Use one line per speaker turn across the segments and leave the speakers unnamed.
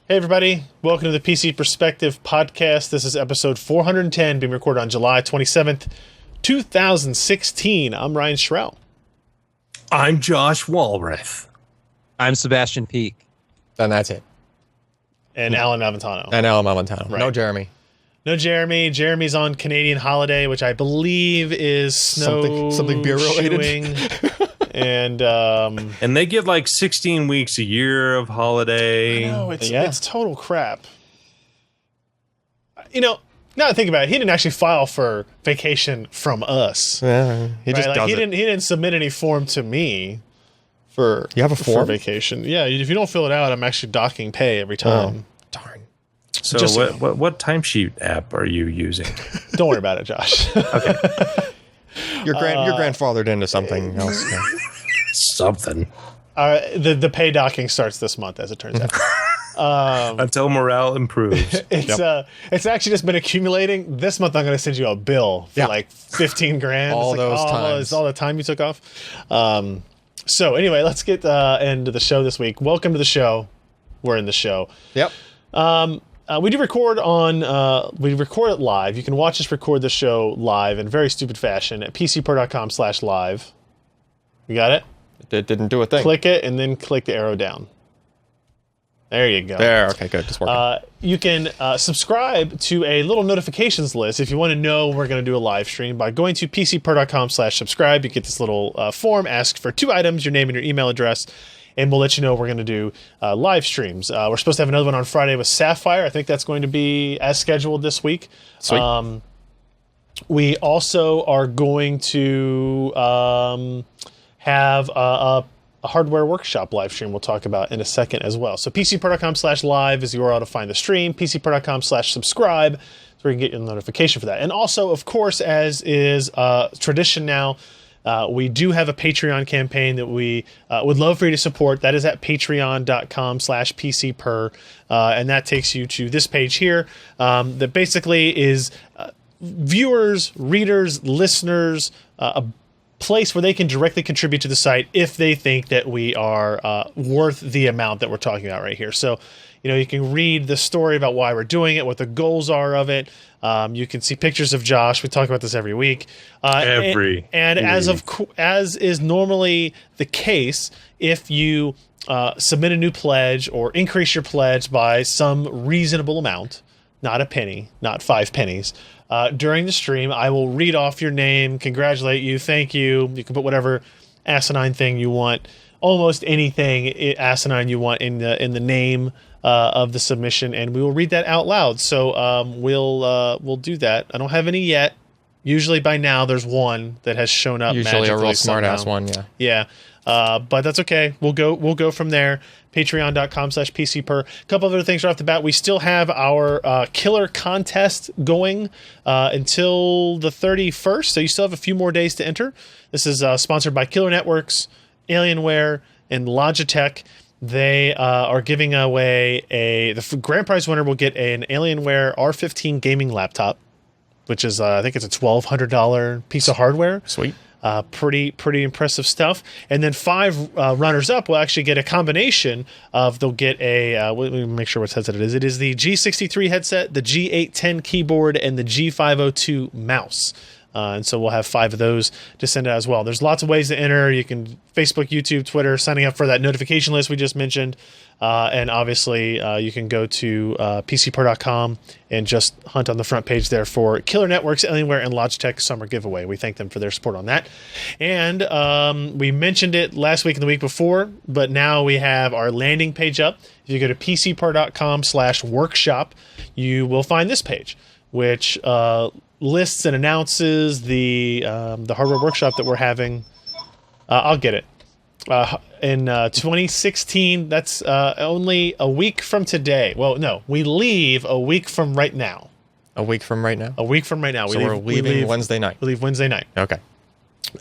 Hey everybody, welcome to the PC Perspective Podcast. This is episode 410, being recorded on July 27th, 2016. I'm Ryan Schrell.
I'm Josh Walrath.
I'm Sebastian Peak.
And that's it.
And Alan Aventano.
And Alan Aventano.
Right.
No Jeremy.
No Jeremy. Jeremy's on Canadian holiday, which I believe is
something beer related.
And
they get like 16 weeks a year of holiday.
no, it's total crap. You know, now that I think about it, he didn't actually file for vacation from us.
Yeah, he just does
he
it.
didn't submit any form to me for
You have a form?
for vacation. Yeah, if you don't fill it out, I'm actually docking pay every time.
Darn.
So
Just-
what timesheet app are you using?
Don't worry about it, Josh.
Okay.
You're grandfathered into something else. Yeah.
Something.
The pay docking starts this month, as it turns out.
Until morale improves.
It's actually just been accumulating. This month, I'm going to send you a bill for like 15 grand.
All
It's like,
those times.
It's all the time you took off. So anyway, let's get into the show this week. Welcome to the show. We're in the show.
Yep.
We do record we record it live. You can watch us record the show live in very stupid fashion at pcper.com/live. You got it?
It didn't do a thing.
Click it and then click the arrow down. There you go.
There. Okay, good. Just working.
You can subscribe to a little notifications list if you want to know we're going to do a live stream by going to pcper.com/subscribe. You get this little form, ask for 2 items, your name and your email address, and we'll let you know we're going to do live streams. We're supposed to have another one on Friday with Sapphire. I think that's going to be as scheduled this week.
Sweet.
We also are going to have a hardware workshop live stream we'll talk about in a second as well. So pcper.com/live is the URL to find the stream. pcper.com/subscribe so we can get you a notification for that. And also, of course, as is tradition now, we do have a Patreon campaign that we would love for you to support. That is at patreon.com/pcper. And that takes you to this page here that basically is viewers, readers, listeners, a place where they can directly contribute to the site if they think that we are worth the amount that we're talking about right here. So, you can read the story about why we're doing it, what the goals are of it. You can see pictures of Josh. We talk about this every week. And as is normally the case, if you submit a new pledge or increase your pledge by some reasonable amount, not a penny, not 5 pennies, during the stream, I will read off your name, congratulate you, thank you. You can put whatever asinine thing you want, almost anything asinine you want in the name of the submission, and we will read that out loud. So we'll do that. I don't have any yet. Usually by now there's one that has shown up.
Usually a real smart
somehow.
ass one. Yeah.
Yeah. But that's okay. We'll go from there. Patreon.com/pcper. A couple of other things right off the bat. We still have our killer contest going until the 31st. So you still have a few more days to enter. This is sponsored by Killer Networks, Alienware, and Logitech. They are giving away the grand prize winner will get an Alienware R15 gaming laptop, which is I think it's a $1,200 piece of hardware.
Sweet.
Pretty impressive stuff. And then 5 runners up will actually get a combination of, they'll get a, let me make sure what headset it is. It is the G63 headset, the G810 keyboard, and the G502 mouse. And so we'll have 5 of those to send out as well. There's lots of ways to enter. You can Facebook, YouTube, Twitter, signing up for that notification list we just mentioned. And obviously, you can go to pcper.com and just hunt on the front page there for Killer Networks, Alienware, and Logitech summer giveaway. We thank them for their support on that. And we mentioned it last week and the week before, but now we have our landing page up. If you go to pcper.com/workshop, you will find this page, which lists and announces the hardware workshop that we're having. I'll get it. In 2016, that's only a week from today. Well, no, we leave a week from right now.
A week from right now?
A week from right now.
So we're leaving Wednesday night.
We leave Wednesday night.
Okay.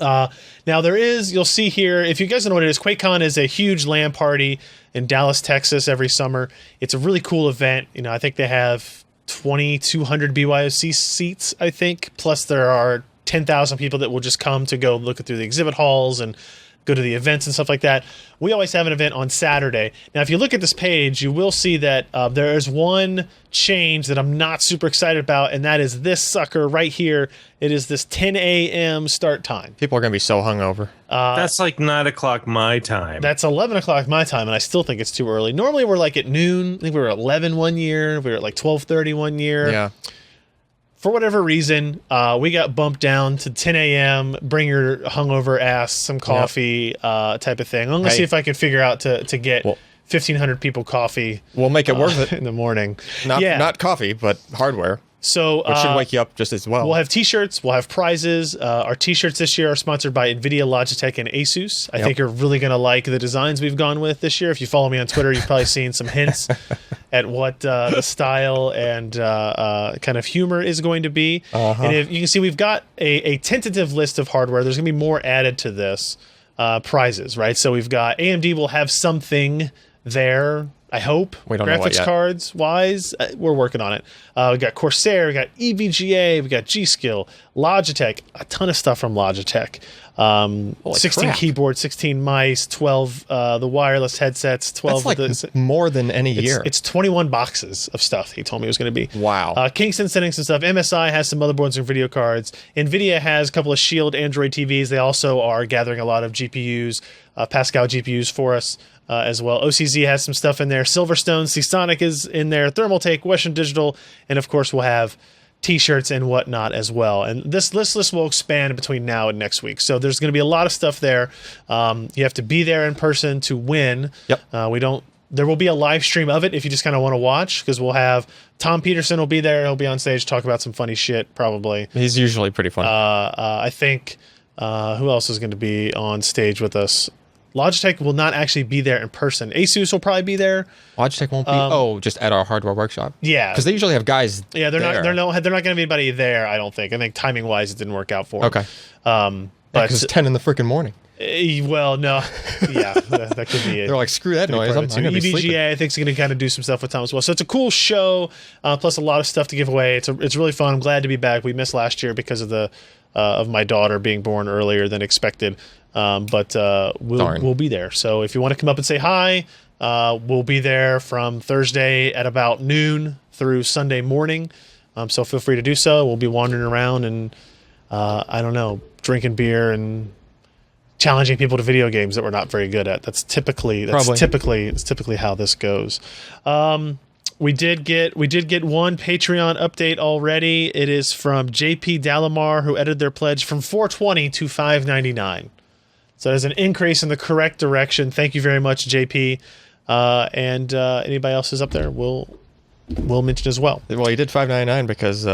Now there is, you'll see here, if you guys don't know what it is, Quakecon is a huge LAN party in Dallas, Texas every summer. It's a really cool event. I think they have 2,200 BYOC seats, I think. Plus there are 10,000 people that will just come to go look through the exhibit halls and go to the events and stuff like that. We always have an event on Saturday. Now, if you look at this page, you will see that there is one change that I'm not super excited about, and that is this sucker right here. It is this 10 a.m. start time.
People are going to be so hungover.
That's like 9 o'clock my time.
That's 11 o'clock my time, and I still think it's too early. Normally, we're like at noon. I think we were at 11 one year. We were at like 12:30 one year.
Yeah.
For whatever reason, we got bumped down to 10 a.m. Bring your hungover ass some coffee type of thing. I'm going to see if I can figure out to get 1,500 people coffee.
We'll make it worth it
in the morning.
Not coffee, but hardware.
So
which should wake you up just as well.
We'll have T-shirts. We'll have prizes. Our T-shirts this year are sponsored by NVIDIA, Logitech, and Asus. I think you're really going to like the designs we've gone with this year. If you follow me on Twitter, you've probably seen some hints at what the style and kind of humor is going to be. And if you can see, we've got a tentative list of hardware. There's going to be more added to this prizes, right? So we've got AMD will have something there. I hope.
We don't know what
graphics
yet.
cards wise, we're working on it. We got Corsair, we got EVGA, we got G-Skill, Logitech, a ton of stuff from Logitech. 16
crap.
keyboards, 16 mice, 12 the wireless headsets, 12
That's like more than any year.
It's 21 boxes of stuff he told me it was going to be.
Wow.
Kingston sending some stuff. MSI has some motherboards and video cards. NVIDIA has a couple of Shield Android TVs. They also are gathering a lot of GPUs, Pascal GPUs for us. As well. OCZ has some stuff in there. Silverstone, Seasonic is in there. Thermaltake, Western Digital, and of course we'll have T-shirts and whatnot as well. And this list will expand between now and next week. So there's going to be a lot of stuff there. You have to be there in person to win.
Yep.
There will be a live stream of it if you just kind of want to watch, because we'll have Tom Peterson will be there. He'll be on stage, talk about some funny shit probably.
He's usually pretty fun.
I think who else is going to be on stage with us? Logitech will not actually be there in person. Asus will probably be there.
Logitech won't be. Just at our hardware workshop.
Yeah,
because they usually have guys.
Yeah, they're not going to be anybody there. I don't think. I think timing wise, it didn't work out for them.
Okay.
But
because it's 10 in the freaking morning.
Well, no. Yeah, that could be it.
They're like, screw that noise. I'm going to be sleeping.
EVGA, I think, is going to kind of do some stuff with Tom as well. So it's a cool show, plus a lot of stuff to give away. It's really fun. I'm glad to be back. We missed last year because of of my daughter being born earlier than expected. But we'll be there. So if you want to come up and say hi, we'll be there from Thursday at about noon through Sunday morning. So feel free to do so. We'll be wandering around and I don't know, drinking beer and challenging people to video games that we're not very good at. That's typically how this goes. We did get one Patreon update already. It is from JP Dalamar, who edited their pledge from $4.20 to $5.99. So there's an increase in the correct direction. Thank you very much, JP. And anybody else is up there, we'll mention as well.
Well, you did $5.99 because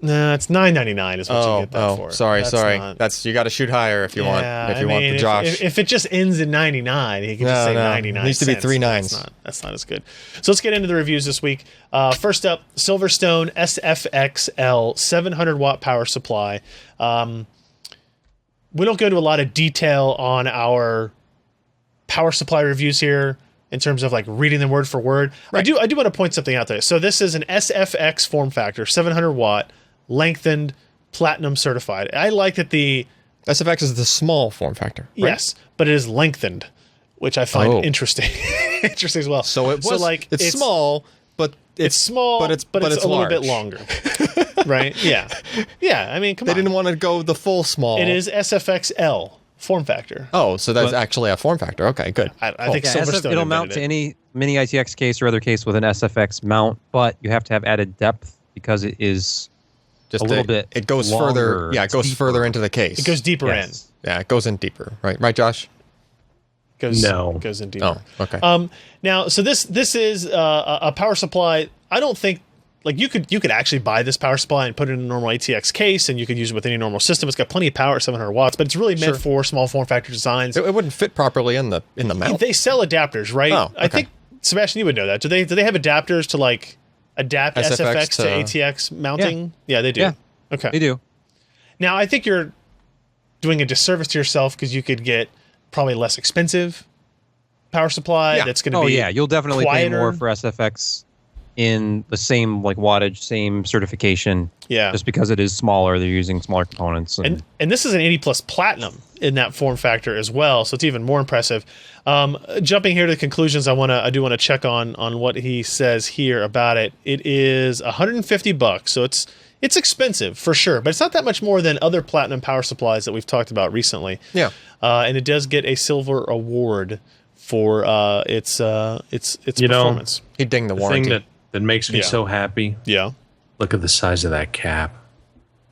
Nah, it's $9.99 is what you get that for.
Sorry.
Not,
That's you got to shoot higher if you want the Josh.
If it just ends in 99, he can just say 99.
It needs to be 3 9s.
That's not as good. So let's get into the reviews this week. First up, SilverStone SFX-L 700 watt power supply. We don't go into a lot of detail on our power supply reviews here in terms of like reading them word for word. Right. I do want to point something out there. So this is an SFX form factor, 700 watt, lengthened, platinum certified. I like that the
SFX is the small form factor. Right?
Yes, but it is lengthened, which I find interesting. Interesting as well.
So it's small, but it's small, but it's
a
large.
Little bit longer. Right? Yeah. Yeah. I mean, come on.
They didn't want to go the full small.
It is SFX-L form factor.
Oh, so that's actually a form factor. Okay, good.
I think Silverstone
it'll mount to any mini ITX case or other case with an SFX mount, but you have to have added depth because it is just a little bit.
It goes
longer,
further. Yeah, it goes further into the case.
It goes deeper in.
Yeah, it goes in deeper. Right, Josh.
Goes in deeper.
Oh, okay.
Now, so this is a power supply. I don't think like you could actually buy this power supply and put it in a normal ATX case, and you could use it with any normal system. It's got plenty of power, 700 watts, but it's really meant for small form factor designs.
It wouldn't fit properly in the mount.
They sell adapters, right?
Oh, okay.
I think Sebastian, you would know that. Do they have adapters to like adapt SFX to ATX mounting? Yeah, they do.
Yeah.
Okay.
They do.
Now, I think you're doing a disservice to yourself because you could get probably less expensive power supply that's going to be
you'll definitely
quieter.
pay more for SFX in the same like wattage, same certification.
Yeah.
Just because it is smaller, they're using smaller components.
And this is an 80 plus platinum in that form factor as well, so it's even more impressive. Jumping here to the conclusions, I do want to check on what he says here about it. It is $150, so it's expensive for sure, but it's not that much more than other platinum power supplies that we've talked about recently.
Yeah.
And it does get a silver award for its performance.
He dinged the
The
warranty.
thing that makes me so happy.
Yeah.
Look at the size of that cap.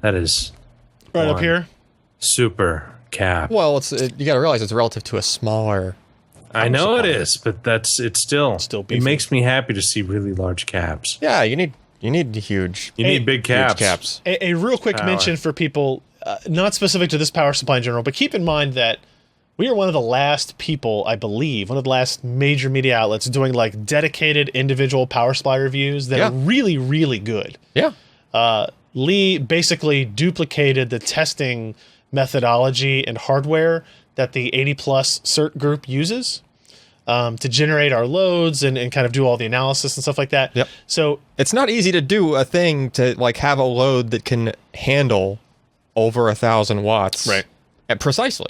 That is
Right up
one
here.
super cap.
Well, you got to realize it's relative to a smaller.
I know it
supply.
is, but it's still
beefy.
it makes me happy to see really large caps.
Yeah, you need huge.
You need big caps.
Huge caps.
A real quick
Power.
mention for people, not specific to this power supply in general, but keep in mind that we are one of the last people, I believe, one of the last major media outlets doing like dedicated individual power supply reviews that are really, really good.
Yeah.
Lee basically duplicated the testing methodology and hardware that the 80 plus cert group uses to generate our loads and kind of do all the analysis and stuff like that.
Yep.
So
It's not easy to do a thing to like have a load that can handle over 1,000 watts.
Right.
And precisely.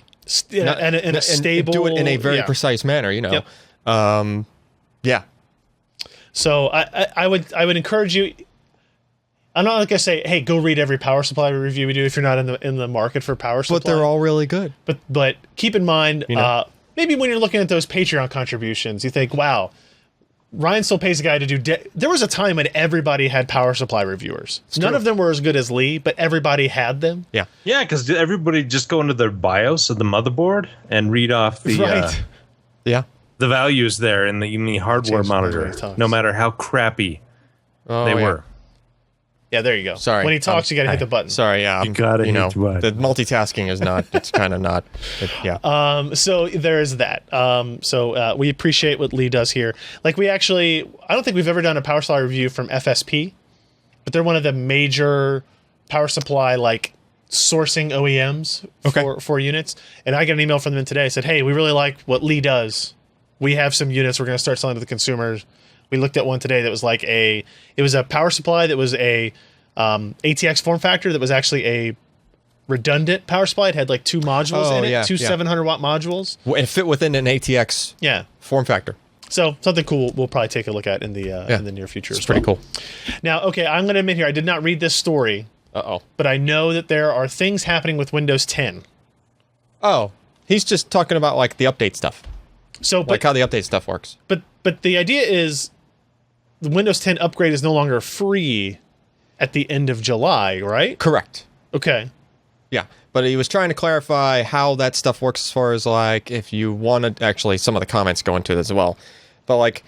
and a stable,
do it in a very
yeah.
precise manner, you know.
Yep.
Yeah.
So I would encourage you. I'm not gonna say, hey, go read every power supply review we do if you're not in the market for power supply.
But they're all really good.
But keep in mind,
You know?
maybe when you're looking at those Patreon contributions, you think, wow, Ryan still pays a guy to do. There was a time when everybody had power supply reviewers. None of them were as good as Lee, but everybody had them.
Yeah.
Yeah, because everybody just go into their BIOS of the motherboard and read off the
Right.
Yeah.
the values there in the hardware
Change the way
monitor,
he talks.
no matter how crappy they were.
Yeah, there you go.
Sorry.
When he talks, you got to hit the button.
Sorry, yeah.
You gotta hit the button.
The multitasking is not, it's kind of not, yeah.
So there's that. So we appreciate what Lee does here. Like I don't think we've ever done a power supply review from FSP, but they're one of the major power supply like sourcing OEMs for units. And I got an email from them today. Said, hey, we really like what Lee does. We have some units we're going to start selling to the consumers. We looked at one today that was like it was a power supply that was a ATX form factor that was actually a redundant power supply. It had like two modules in it, two 700 watt modules.
It fit within an ATX form factor.
So something cool we'll probably take a look at in the near future.
It's pretty cool.
Now, okay, I'm going to admit here, I did not read this story, but I know that there are things happening with Windows 10.
Oh, he's just talking about like the update stuff.
So,
Like how the update stuff works.
But the idea is the Windows 10 upgrade is no longer free at the end of July, right?
Correct.
Okay.
Yeah, but he was trying to clarify how that stuff works as far as like if you want to actually some of the comments go into it as well. But like,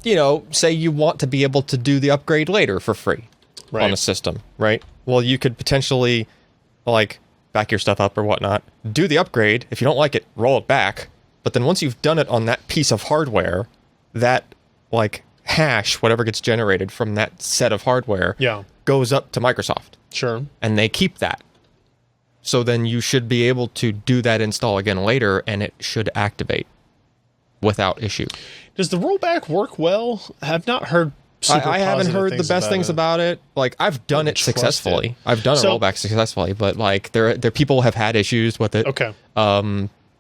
you know, say you want to be able to do the upgrade later for free on the system, right? Well, you could potentially like back your stuff up or whatnot, do the upgrade. If you don't like it, roll it back. But then once you've done it on that piece of hardware, that like hash, whatever gets generated from that set of hardware, goes up to Microsoft.
Sure.
And they keep that. So then you should be able to do that install again later, and it should activate without issue.
Does the rollback work well? I've not heard
I haven't heard the best things about it. Like, I've done it successfully. I've done a rollback successfully, but like there people have had issues with it.
Okay.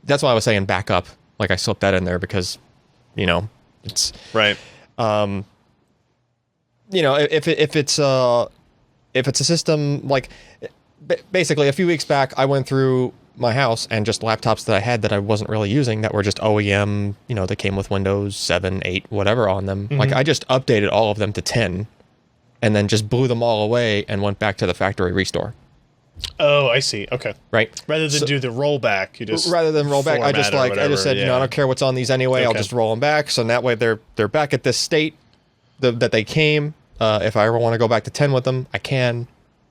That's why I was saying backup. Like I slipped that in there because, you know, it's
right.
You know, if it's a system like basically a few weeks back, I went through my house and just laptops that I had that I wasn't really using that were just OEM, you know, that came with Windows 7, 8, whatever on them.
Mm-hmm.
Like I just updated all of them to 10 and then just blew them all away and went back to the factory restore.
Oh, I see. Okay.
Right.
Rather than do the rollback, you just
rather than roll back, I just said, you know, I don't care what's on these anyway. I'll just roll them back. So that way they're back at this state that they came. If I ever want to go back to 10 with them, I can.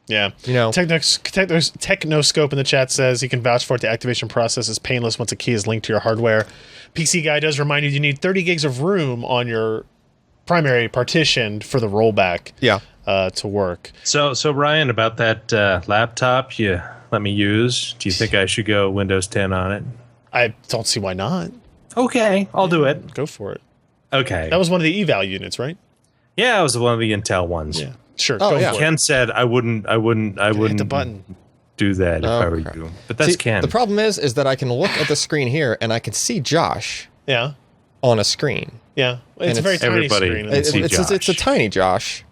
Yeah.
You know,
Technoscope in the chat says he can vouch for it. The activation process is painless once a key is linked to your hardware. PC Guy does remind you need 30 gigs of room on your primary partitioned for the rollback.
Yeah.
To work.
So Ryan, about that laptop you let me use, do you think I should go Windows 10 on it?
I don't see why not.
Okay, I'll do it.
Go for it.
Okay.
That was one of the eval units, right?
Yeah, it was one of the Intel ones.
Yeah, sure.
Oh,
go
yeah.
for it.
Ken said I wouldn't
Hit the button.
do that if I were
Okay.
you. But that's
See,
Ken.
the problem is that I can look at the screen here and I can see Josh
Yeah,
on a screen.
yeah. It's a
it's-
very tiny
Everybody-
screen.
It's a tiny Josh,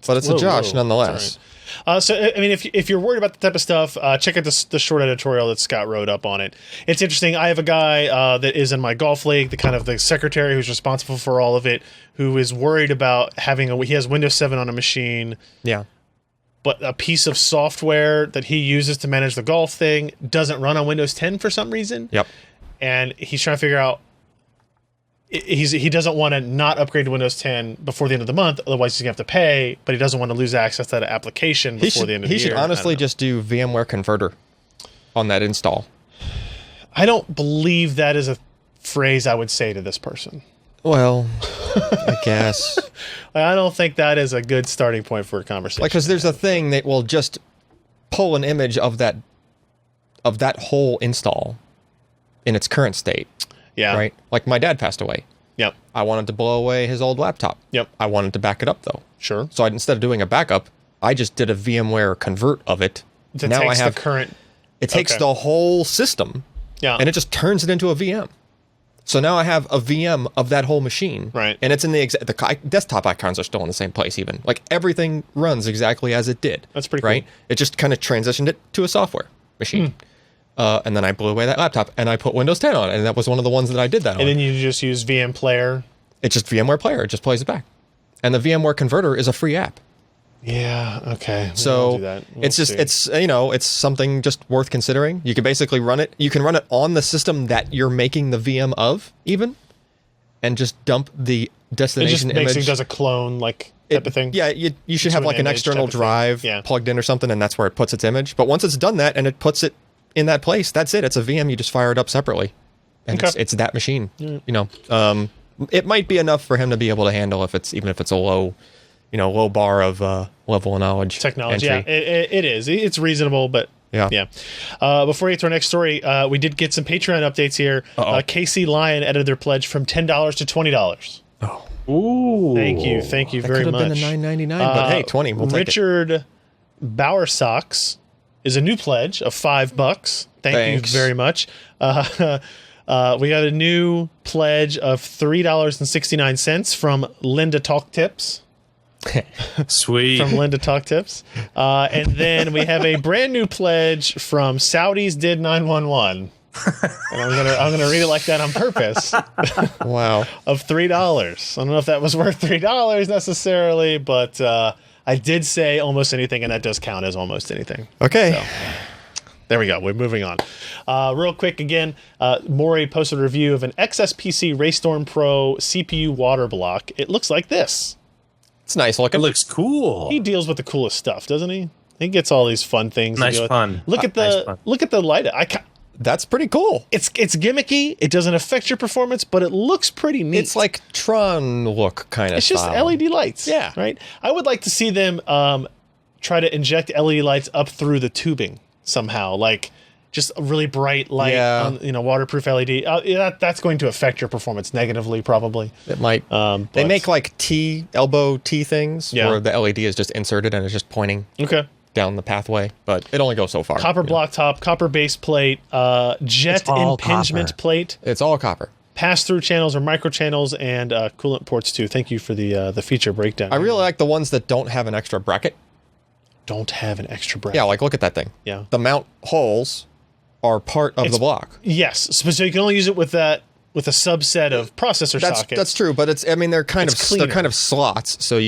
but it's a Josh nonetheless.
So, I mean, if you're worried about the type of stuff, check out the short editorial that Scott wrote up on it. It's interesting. I have a guy that is in my golf league, the secretary who's responsible for all of it, who is worried about he has Windows 7 on a machine,
Yeah.
but a piece of software that he uses to manage the golf thing doesn't run on Windows 10 for some reason.
Yep.
And he's trying to figure out. He doesn't want to not upgrade to Windows 10 before the end of the month, otherwise he's gonna have to pay. But he doesn't want to lose access to that application before the end of the year.
He should honestly just do VMware Converter on that install.
I don't believe that is a phrase I would say to this person.
Well, I guess.
I don't think that is a good starting point for a conversation.
Because there's a thing that will just pull an image of that whole install in its current state.
Yeah.
Right? Like my dad passed away.
Yep.
I wanted to blow away his old laptop.
Yep.
I wanted to back it up though.
Sure.
So instead of doing a backup, I just did a VMware convert of it.
That
now
takes
I have
the current.
It takes
okay.
the whole system
Yeah.
and it just turns it into a VM. So now I have a VM of that whole machine.
Right.
And it's in the desktop icons are still in the same place even. Like everything runs exactly as it did.
That's pretty
right?
cool.
It just kind of transitioned it to a software machine. And then I blew away that laptop and I put Windows 10 on it. And that was one of the ones that I did that on.
And then you just use VM Player.
It's just VMware Player. It just plays it back. And the VMware Converter is a free app.
Yeah. Okay. Maybe I'll
So
do that. We'll
it's just
see.
it's something just worth considering. You can basically run it. You can run it on the system that you're making the VM of, even, and just dump the
It
destination
just
image.
basically does a clone type of thing.
Yeah, you should
To
have
an
like an
image
external
type of thing.
drive
Yeah.
plugged in or something, and that's where it puts its image. But once it's done that and it puts it in that place, that's it. It's a VM. You just fire it up separately, and
Okay.
it's that machine. You know, it might be enough for him to be able to handle if it's a low, low bar of level of knowledge
Technology.
entry.
Yeah, it is. It's reasonable, but
Yeah.
Before we get to our next story, we did get some Patreon updates here. KC Lion edited their pledge from $10 to $20.
Ooh.
Thank you
That
very
could have
much.
been a $9.99, but hey, 20. We'll take it.
Richard Bowersocks is a new pledge of $5. Thank
Thanks.
you very much. We got a new pledge of $3.69 from Linda Talk Tips.
Sweet.
From Linda Talk Tips. And then we have a brand new pledge from Saudis Did 911. And I'm gonna read it like that on purpose.
Wow.
Of $3. I don't know if that was worth $3 necessarily, but I did say almost anything, and that does count as almost anything.
Okay.
There we go. We're moving on. Real quick again, Maury posted a review of an XSPC Raystorm Pro CPU Waterblock. It looks like this.
It's nice
It
looking.
looks cool.
He deals with the coolest stuff, doesn't he? He gets all these fun things. to
Nice
deal with.
fun.
Look at
Nice fun.
the light.
That's pretty cool.
It's gimmicky. It doesn't affect your performance, but it looks pretty neat.
It's like Tron look kind of
It's just
style.
LED lights.
Yeah.
Right? I would like to see them try to inject LED lights up through the tubing somehow. Like just a really bright light
Yeah.
on, waterproof LED. That's going to affect your performance negatively, probably.
It might. They
but-
make like elbow T things
Yeah.
where the LED is just inserted and it's just pointing
Okay.
down the pathway, but it only goes so far.
Copper block top, copper base plate, jet
It's all
impingement
copper.
plate,
It's all copper.
pass-through channels or micro channels, and coolant ports too. Thank you for the feature breakdown.
I really like the ones that don't have an extra bracket.
don't have an extra bracket.
Yeah, like look at that thing.
Yeah.
The mount holes are part of the block.
Yes, so you can only use it with a subset of processor sockets.
That's true, but they're kind
It's
of
cleaner.
they're kind of slots, so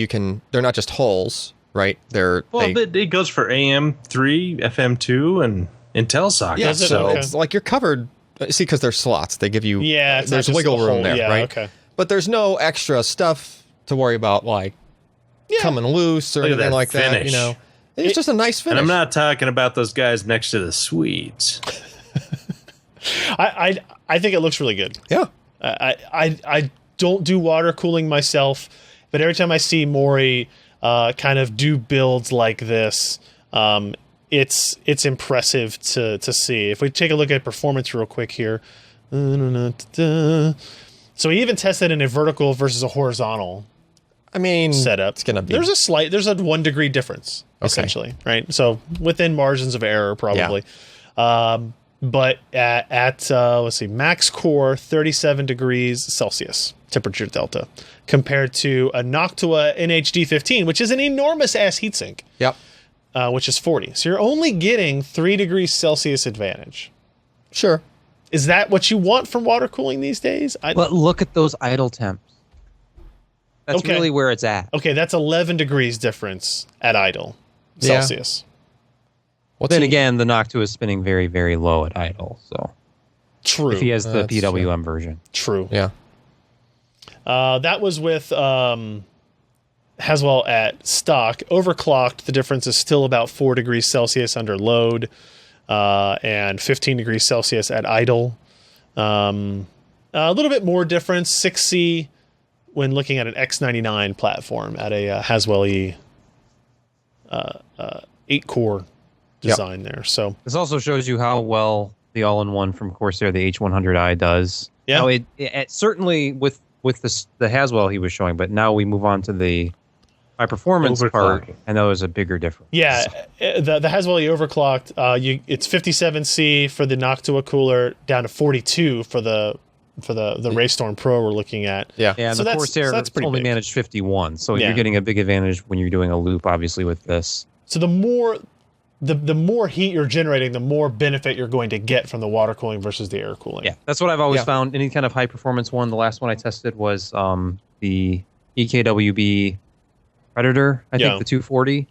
they're not just holes, right?
It goes for AM3, FM2, and Intel sockets.
Yeah,
Does it?
so
Okay.
it's like you're covered. See, because they're slots, they give you
Yeah, it's not
there's
just
wiggle
the
room
whole-
there,
yeah,
right?
okay.
But there's no extra stuff to worry about, like coming loose or
Look at
anything
that
like that.
finish.
It's just a nice finish.
And I'm not talking about those guys next to the suites.
I think it looks really good.
Yeah,
I don't do water cooling myself, but every time I see Maury kind of do builds like this, it's impressive to see. If we take a look at performance real quick here. So he even tested in a vertical versus a horizontal.
I mean,
setup.
It's gonna be.
There's a 1 degree difference essentially, right? So within margins of error, probably. Yeah. But at let's see, max core 37 degrees Celsius temperature delta compared to a Noctua NHD15, which is an enormous ass heatsink.
Yep.
Which is 40. So you're only getting 3 degrees Celsius advantage.
Sure.
Is that what you want from water cooling these days?
But look at those idle temps. That's really where it's at.
Okay, that's 11 degrees difference at idle Celsius.
Then again, the Noctua is spinning very, very low at idle. So
true.
If he has the PWM version.
True.
Yeah.
That was with Haswell at stock. Overclocked, the difference is still about 4 degrees Celsius under load and 15 degrees Celsius at idle. A little bit more difference, 6C, when looking at an X99 platform at a Haswell E 8-core design there. So
this also shows you how well the all-in-one from Corsair, the H100i, does.
Yeah.
Now it certainly with the Haswell he was showing, but now we move on to the high performance part, and that was a bigger difference.
Yeah, the Haswell E overclocked. It's 57C for the Noctua cooler, down to 42 for the Raystorm Pro we're looking at.
Yeah, and
so
the Corsair
that's pretty
only
big.
managed 51, so you're getting a big advantage when you're doing a loop, obviously, with this.
So the more heat you're generating, the more benefit you're going to get from the water cooling versus the air cooling.
Yeah, that's what I've always found. Any kind of high performance one. The last one I tested was the EKWB Predator, I think the 240,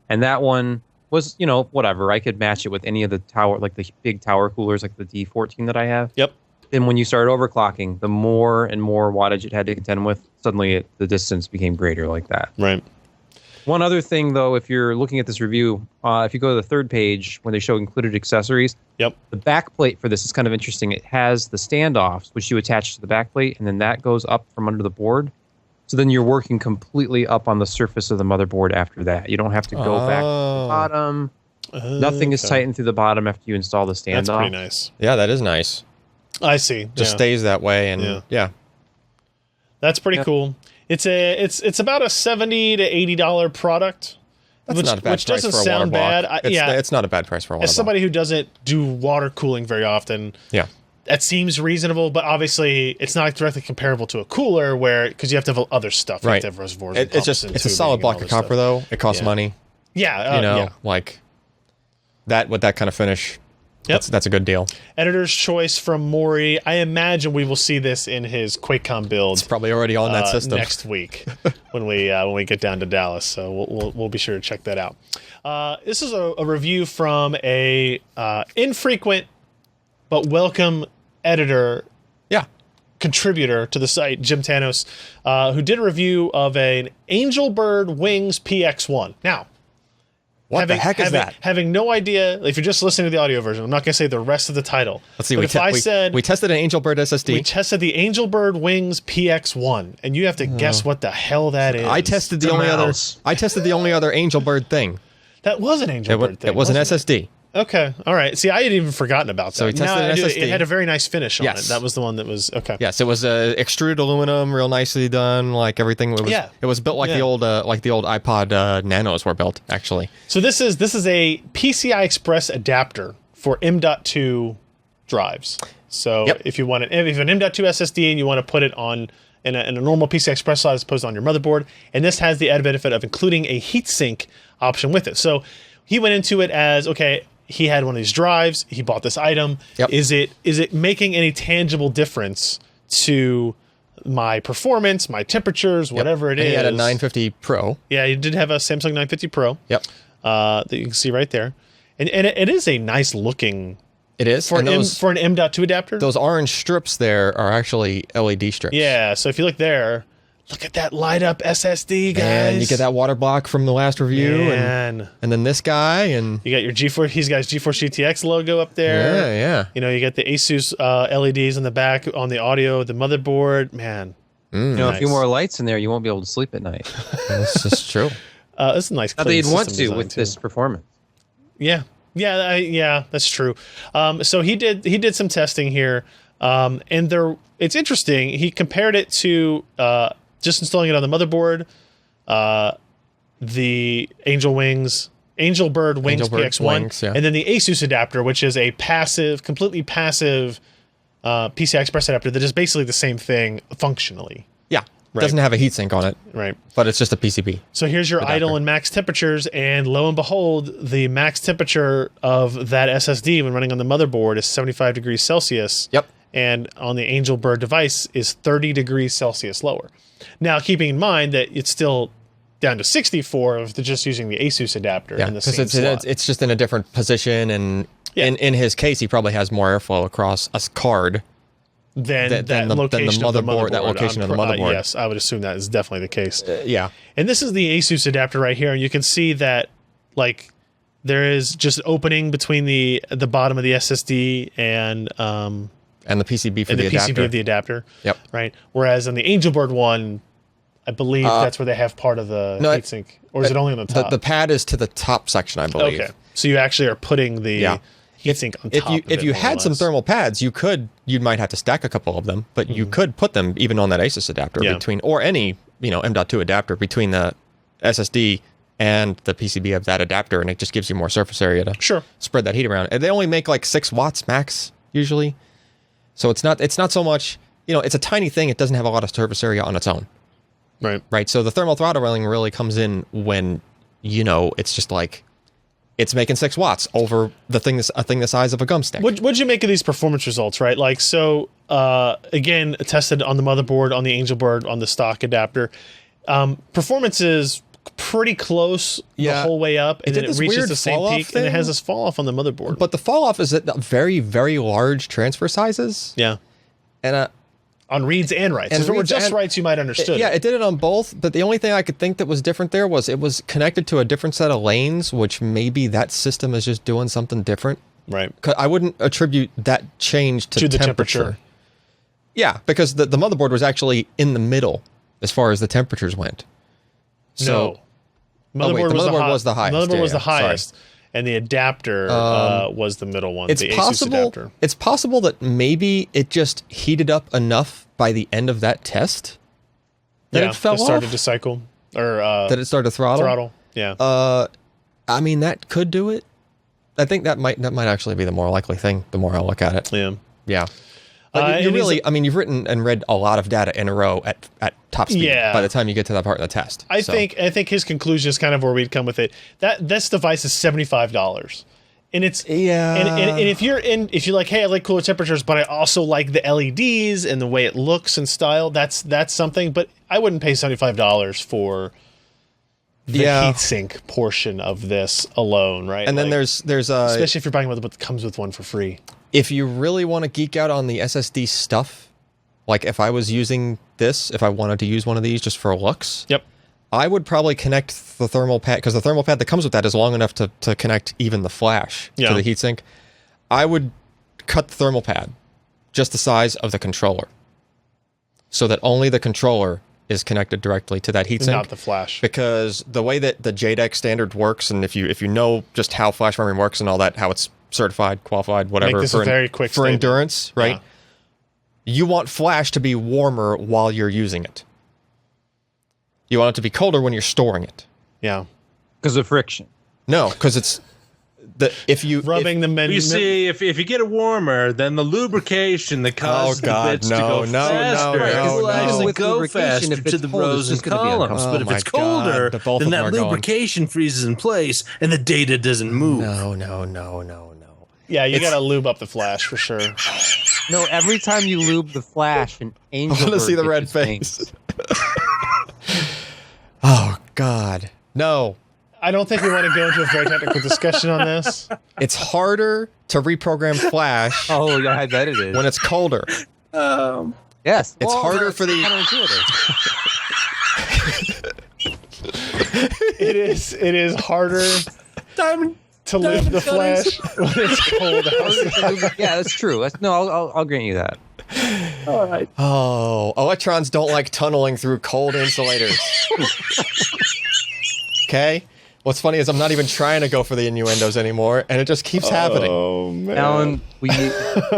and that one was, whatever. I could match it with any of the tower, like the big tower coolers, like the D14 that I have.
Yep.
Then when you started overclocking, the more and more wattage it had to contend with, suddenly the distance became greater like that.
Right.
One other thing, though, if you're looking at this review, if you go to the third page when they show included accessories,
the
back plate for this is kind of interesting. It has the standoffs, which you attach to the back plate, and then that goes up from under the board. So then you're working completely up on the surface of the motherboard after that. You don't have to go back to the bottom. Nothing is tightened through the bottom after you install the standoff.
That's pretty nice.
Yeah, that is nice.
I see.
Just stays that way, and
that's pretty cool. It's about a $70 to $80 product.
That's not a bad
which
price
doesn't
for a
sound
water
bad.
block. It's not a bad price for a water block.
As somebody who doesn't do water cooling very often, that seems reasonable. But obviously, it's not directly comparable to a cooler, because you have to have other stuff.
Right.
You have to have reservoirs.
It's a solid block of copper, though. It costs money.
Yeah,
like that with that kind of finish.
Yep.
That's a good deal.
Editor's choice from Maury. I imagine we will see this in his Quakecon build.
It's probably already on that system
next week when we get down to Dallas. So we'll be sure to check that out. This is a review from a infrequent but welcome editor, contributor to the site, Jim Tanos, who did a review of an Angelbird Wings PX1. Now,
what the heck is that?
Having no idea, if you're just listening to the audio version, I'm not going to say the rest of the title.
Let's see.
But
We tested an Angelbird SSD.
We tested the Angelbird Wings PX1, and you have to guess what the hell that is.
I tested the only other Angelbird thing.
That was an Angelbird thing.
It was an SSD.
Okay, all right. See, I had even forgotten about that.
So we tested an SSD.
It had a very nice finish on it. That was the one that was okay.
Yes, it was extruded aluminum, real nicely done. Like everything. It was built like the old iPod Nanos were built, actually.
So this is a PCI Express adapter for M.2 drives. So if you want if an M.2 SSD and you want to put it on in a normal PCI Express slot as opposed to on your motherboard, and this has the added benefit of including a heatsink option with it. So he went into it as he had one of these drives. He bought this item.
Yep.
Is it making any tangible difference to my performance, my temperatures, whatever it is?
He had a 950 Pro.
Yeah, he did have a Samsung 950 Pro.
Yep.
That you can see right there, and it is a nice looking.
It is
for an M.2 adapter.
Those orange strips there are actually LED strips.
Yeah. So if you look there. Look at that light up SSD, guys.
And you get that water block from the last review. And then this guy. And
you got your GeForce, he's got his GeForce GTX logo up there.
Yeah.
You got the Asus LEDs in the back on the audio, the motherboard. Man.
A few more lights in there, you won't be able to sleep at night.
This is true.
This is a nice.
Not that you'd want to with this performance.
Yeah. Yeah, that's true. So he did some testing here. And it's interesting. He compared it to just installing it on the motherboard the Angelbird Wings PX1,
Wings, yeah.
and then the Asus adapter, which is a completely passive PCI Express adapter that is basically the same thing functionally.
Yeah.
Right.
Doesn't have a heatsink on it.
Right.
But it's just a PCB.
So here's your
adapter.
idle and max temperatures, and lo and behold, the max temperature of that SSD when running on the motherboard is 75 degrees Celsius.
Yep.
And on the Angelbird device is 30 degrees Celsius lower. Now, keeping in mind that it's still down to 64 of just using the Asus adapter in the same slot.
It's just in a different position, and in his case, he probably has more airflow across a card
than
the
location of the
motherboard. That location of the motherboard.
Yes, I would assume that is definitely the case.
Yeah.
And this is the Asus adapter right here, and you can see that like there is just opening between the bottom of the SSD and the
PCB for
and
the adapter.
PCB of the adapter.
Yep.
Right. Whereas on the Angelbird one, I believe that's where they have part of the heatsink, or is it only on the top?
The pad is to the top section, I believe.
Okay. So you actually are putting the heatsink on top.
If you had some thermal pads, you might have to stack a couple of them, but you could put them even on that Asus adapter or any M.2 adapter between the SSD and the PCB of that adapter, and it just gives you more surface area to spread that heat around. And they only make like 6 watts max usually, so it's not so much. It's a tiny thing. It doesn't have a lot of surface area on its own. Right. So the thermal throttling really comes in when it's just like it's making 6 watts over a thing the size of a gum stick.
What'd you make of these performance results? Right. Like so. Again, tested on the motherboard, on the Angelbird, on the stock adapter. Performance is pretty close the whole way up, and then it reaches the same peak, and it has this fall off on the motherboard.
But the fall off is at very, very large transfer sizes.
Yeah.
And
on reads and writes. If it were just writes, you might understand.
Yeah, it did it on both, but the only thing I could think that was different there was it was connected to a different set of lanes, which maybe that system is just doing something different.
Right.
I wouldn't attribute that change to
the
temperature. Yeah, because the motherboard was actually in the middle as far as the temperatures went. So,
Motherboard was the highest. Motherboard was the highest.
Sorry.
And the adapter was the middle one, the Asus adapter.
It's possible that maybe it just heated up enough by the end of that test that it fell off.
Started to cycle. Or
that it started to throttle?
Yeah.
I mean, that could do it. I think that might actually be the more likely thing, the more I look at it.
Yeah.
Yeah. You've written and read a lot of data in a row at top speed by the time you get to that part of the test.
I think his conclusion is kind of where we'd come with it. This device is $75. And it's and if you're like, hey, I like cooler temperatures, but I also like the LEDs and the way it looks and style, that's something, but I wouldn't pay $75 for the heatsink portion of this alone, right?
And then there's
especially if you're buying what comes with one for free.
If you really want to geek out on the SSD stuff, like if I was using this, if I wanted to use one of these just for looks, I would probably connect the thermal pad, because the thermal pad that comes with that is long enough to connect even the flash to the heatsink. I would cut the thermal pad just the size of the controller, so that only the controller is connected directly to that heatsink,
not the flash.
Because the way that the JDEC standard works, and if you know just how flash memory works and all that, how it's certified, qualified, whatever,
Make this a very quick
for endurance, right? Yeah. You want flash to be warmer while you're using it. You want it to be colder when you're storing it.
Yeah.
Because of friction.
No, because it's if you
see if you get it warmer, then the lubrication that causes the bits to go faster, it will actually go faster to the rows and columns. But if it's colder, then that lubrication freezes in place and the data doesn't move.
No.
Yeah, you gotta lube up the flash for sure.
No, every time you lube the flash, an Angelbird
I want to see the red face. Oh God, no.
I don't think we want to go into a very technical discussion on this.
It's harder to reprogram flash.
Oh yeah, I bet it is.
When it's colder.
Yes,
it's harder for the.
It is harder. To live the flash when it's cold.
Yeah, that's true. I'll grant you that.
All right.
Oh, electrons don't like tunneling through cold insulators. Okay, What's funny is I'm not even trying to go for the innuendos anymore, and it just keeps happening.
Oh, man.
Alan,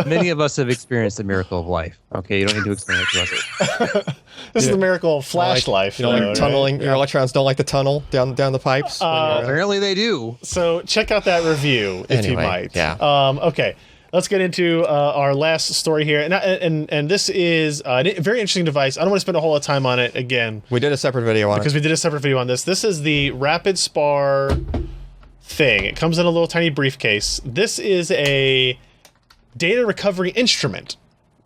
many of us have experienced the miracle of life. Okay, you don't need to explain it to us.
This is the miracle of flash life.
You know, like tunneling. Your electrons don't like to tunnel down the pipes.
Apparently they do.
So check out that review if you might.
Yeah.
Okay. Let's get into our last story here, and this is a very interesting device. I don't want to spend a whole lot of time on it again.
We did a separate video on it.
Because we did a separate video on this. This is the RapidSpar thing. It comes in a little tiny briefcase. This is a data recovery instrument.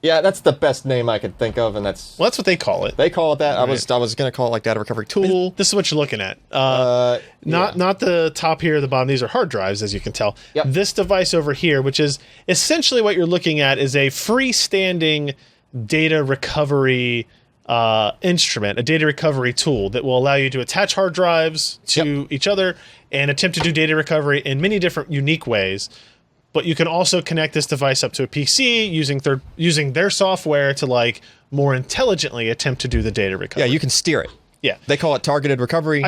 Yeah, that's the best name I could think of, and that's...
Well, that's what they call it.
They call it that.
Right.
I was going to call it like data recovery tool.
This is what you're looking at. Not the top here, the bottom. These are hard drives, as you can tell.
Yep.
This device over here, which is essentially what you're looking at, is a freestanding data recovery instrument, a data recovery tool that will allow you to attach hard drives to each other and attempt to do data recovery in many different unique ways. But you can also connect this device up to a PC using their software to like more intelligently attempt to do the data recovery.
Yeah, you can steer it.
Yeah,
they call it targeted recovery.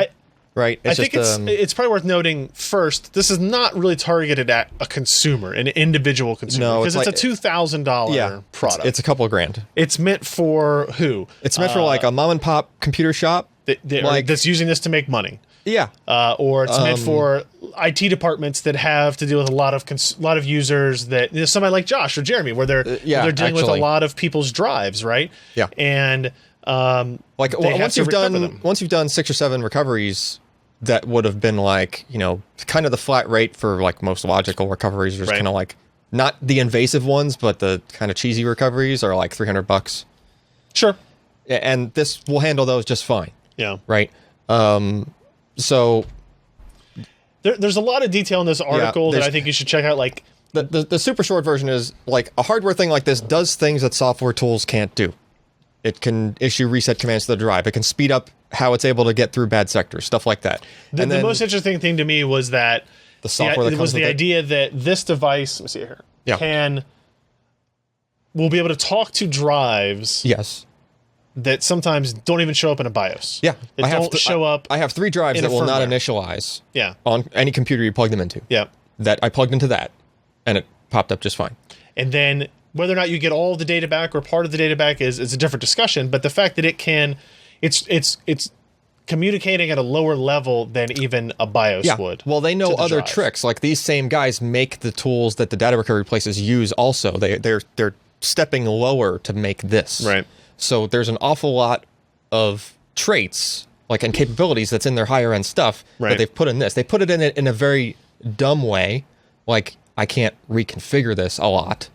Right.
I think it's probably worth noting first. This is not really targeted at a consumer, an individual consumer, because it's a $2,000 product.
It's a couple of grand.
It's meant for who?
It's meant for like a mom and pop computer shop
that's using this to make money.
Yeah,
or it's meant for IT departments that have to deal with a lot of users that somebody like Josh or Jeremy, where they're dealing with a lot of people's drives, right?
Yeah,
and
like once you've done 6 or 7 recoveries, that would have been like kind of the flat rate for like most logical recoveries. Just kind of like not the invasive ones, but the kind of cheesy recoveries are like $300.
Sure,
and this will handle those just fine.
Yeah,
right. So
there's a lot of detail in this article that I think you should check out. Like
the super short version is like a hardware thing like this does things that software tools can't do. It can issue reset commands to the drive. It can speed up how it's able to get through bad sectors, stuff like that.
The most interesting thing to me was that
the software
was the idea that this device, let me see here, will be able to talk to drives.
Yes.
That sometimes don't even show up in a BIOS.
Yeah.
They don't show up.
I have 3 drives that will not initialize on any computer you plug them into.
Yeah.
That I plugged into that, and it popped up just fine.
And then whether or not you get all of the data back or part of the data back is a different discussion. But the fact that it's communicating at a lower level than even a BIOS would.
Well, they know other tricks. Like these same guys make the tools that the data recovery places use also. They're stepping lower to make this.
Right.
So there's an awful lot of traits and capabilities that's in their higher end stuff that they've put in this. They put it in a very dumb way. Like I can't reconfigure this a lot.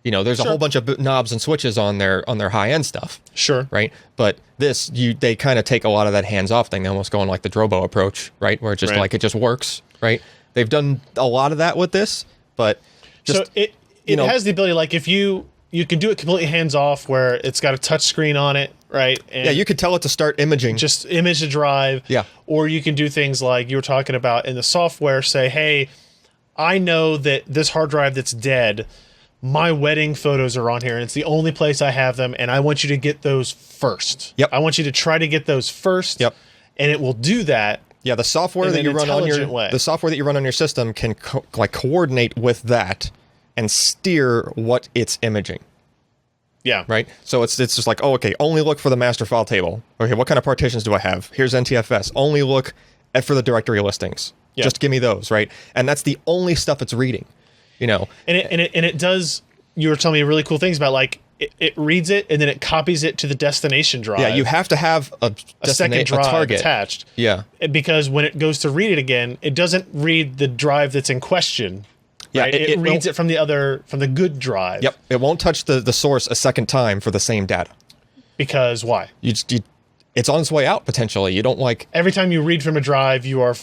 There's a whole bunch of knobs and switches on their high end stuff.
Sure.
Right. But they kind of take a lot of that hands off thing. They almost go on like the Drobo approach, right? Where it just it just works. Right. They've done a lot of that with this, but just,
so it has the ability, like if you can do it completely hands-off where it's got a touch screen on it, right? And
you could tell it to start imaging.
Just image the drive.
Yeah.
Or you can do things like you were talking about in the software, say, hey, I know that this hard drive that's dead, my wedding photos are on here, and it's the only place I have them, and I want you to get those first.
Yep.
I want you to try to get those first.
Yep.
And it will do that.
Yeah, the software that you run on your system can coordinate with that and steer what it's imaging.
Yeah.
Right? So it's just like, only look for the master file table. Okay, what kind of partitions do I have? Here's NTFS. Only look for the directory listings. Yeah. Just give me those, right? And that's the only stuff it's reading. And
it does, you were telling me really cool things about like it reads it and then it copies it to the destination drive.
Yeah, you have to have a
second drive
target
attached.
Yeah.
Because when it goes to read it again, it doesn't read the drive that's in question.
Yeah,
right? It reads it from the good drive.
Yep, it won't touch the source a second time for the same data.
Because why?
It's on its way out potentially. You don't
every time you read from a drive, your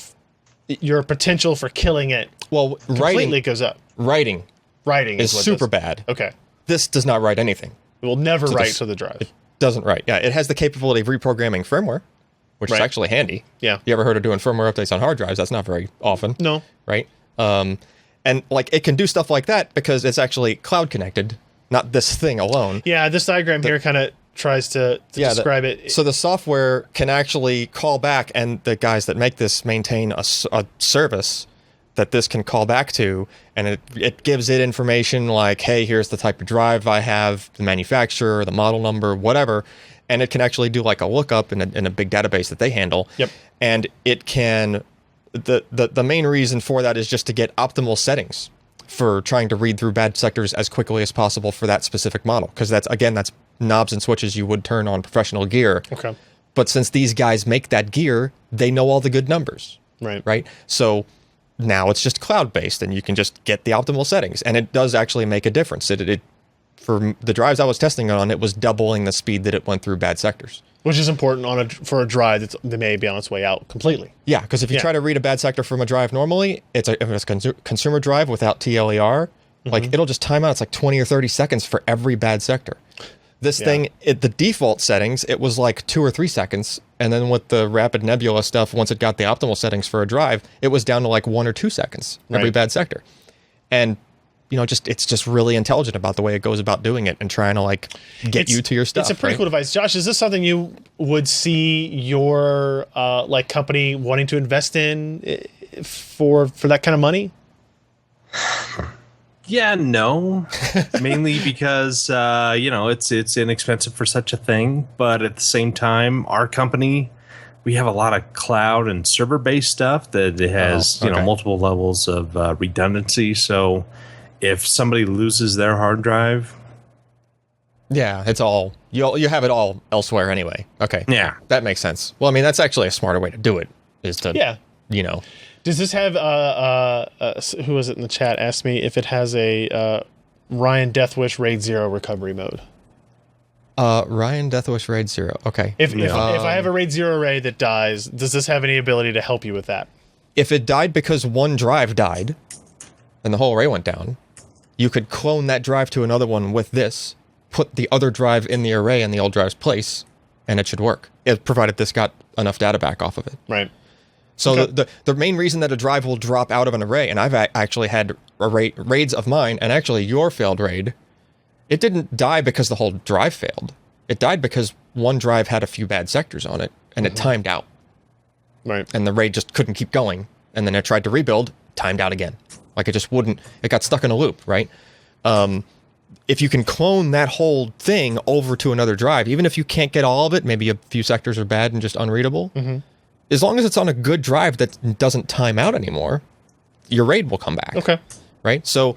potential for killing it. Completely goes up.
Writing is super bad.
Okay,
this does not write anything.
It will never write to the drive.
It doesn't write. Yeah, it has the capability of reprogramming firmware, which is actually handy.
Yeah,
you ever heard of doing firmware updates on hard drives? That's not very often.
No,
right? And it can do stuff like that because it's actually cloud connected, not this thing alone.
Yeah, this diagram here kind of tries to describe it.
So the software can actually call back, and the guys that make this maintain a service that this can call back to, and it gives it information like, hey, here's the type of drive I have, the manufacturer, the model number, whatever, and it can actually do like a lookup in a big database that they handle.
Yep.
And it can, the main reason for that is just to get optimal settings for trying to read through bad sectors as quickly as possible for that specific model, because that's knobs and switches you would turn on professional gear.
Okay.
But since these guys make that gear, they know all the good numbers. Right. So now it's just cloud-based, and you can just get the optimal settings, and it does actually make a difference. It for the drives I was testing on, it was doubling the speed that it went through bad sectors.
Which is important for a drive that may be on its way out completely.
Yeah, because if you try to read a bad sector from a drive normally, if it's a consumer drive without TLER, like it'll just time out. It's like 20 or 30 seconds for every bad sector. This thing, the default settings, it was like 2 or 3 seconds. And then with the Rapid Nebula stuff, once it got the optimal settings for a drive, it was down to like 1 or 2 seconds every bad sector. And, it's just really intelligent about the way it goes about doing it and trying to like get you to your stuff.
It's a pretty cool device. Josh, is this something you would see your like company wanting to invest in for that kind of money?
Yeah, no. Mainly because it's inexpensive for such a thing, but at the same time, our company, we have a lot of cloud and server based stuff that it has multiple levels of redundancy. So if somebody loses their hard drive,
it's all you have it all elsewhere anyway. Okay, that makes sense. Well, I mean, that's actually a smarter way to do it. Is to
Does this have who was it in the chat asked me if it has a Ryan Deathwish RAID 0 recovery mode?
Ryan Deathwish RAID 0. Okay.
If I have a RAID 0 array that dies, does this have any ability to help you with that?
If it died because one drive died and the whole array went down, you could clone that drive to another one with this, put the other drive in the array in the old drive's place, and it should work. Provided this got enough data back off of it.
Right.
So the main reason that a drive will drop out of an array, and I've actually had raids of mine, and actually your failed raid, it didn't die because the whole drive failed. It died because one drive had a few bad sectors on it, and it timed out.
Right.
And the raid just couldn't keep going, and then it tried to rebuild, timed out again. Like it just wouldn't, it got stuck in a loop, right? If you can clone that whole thing over to another drive, even if you can't get all of it, maybe a few sectors are bad and just unreadable, as long as it's on a good drive that doesn't time out anymore, your RAID will come back.
Okay.
Right? So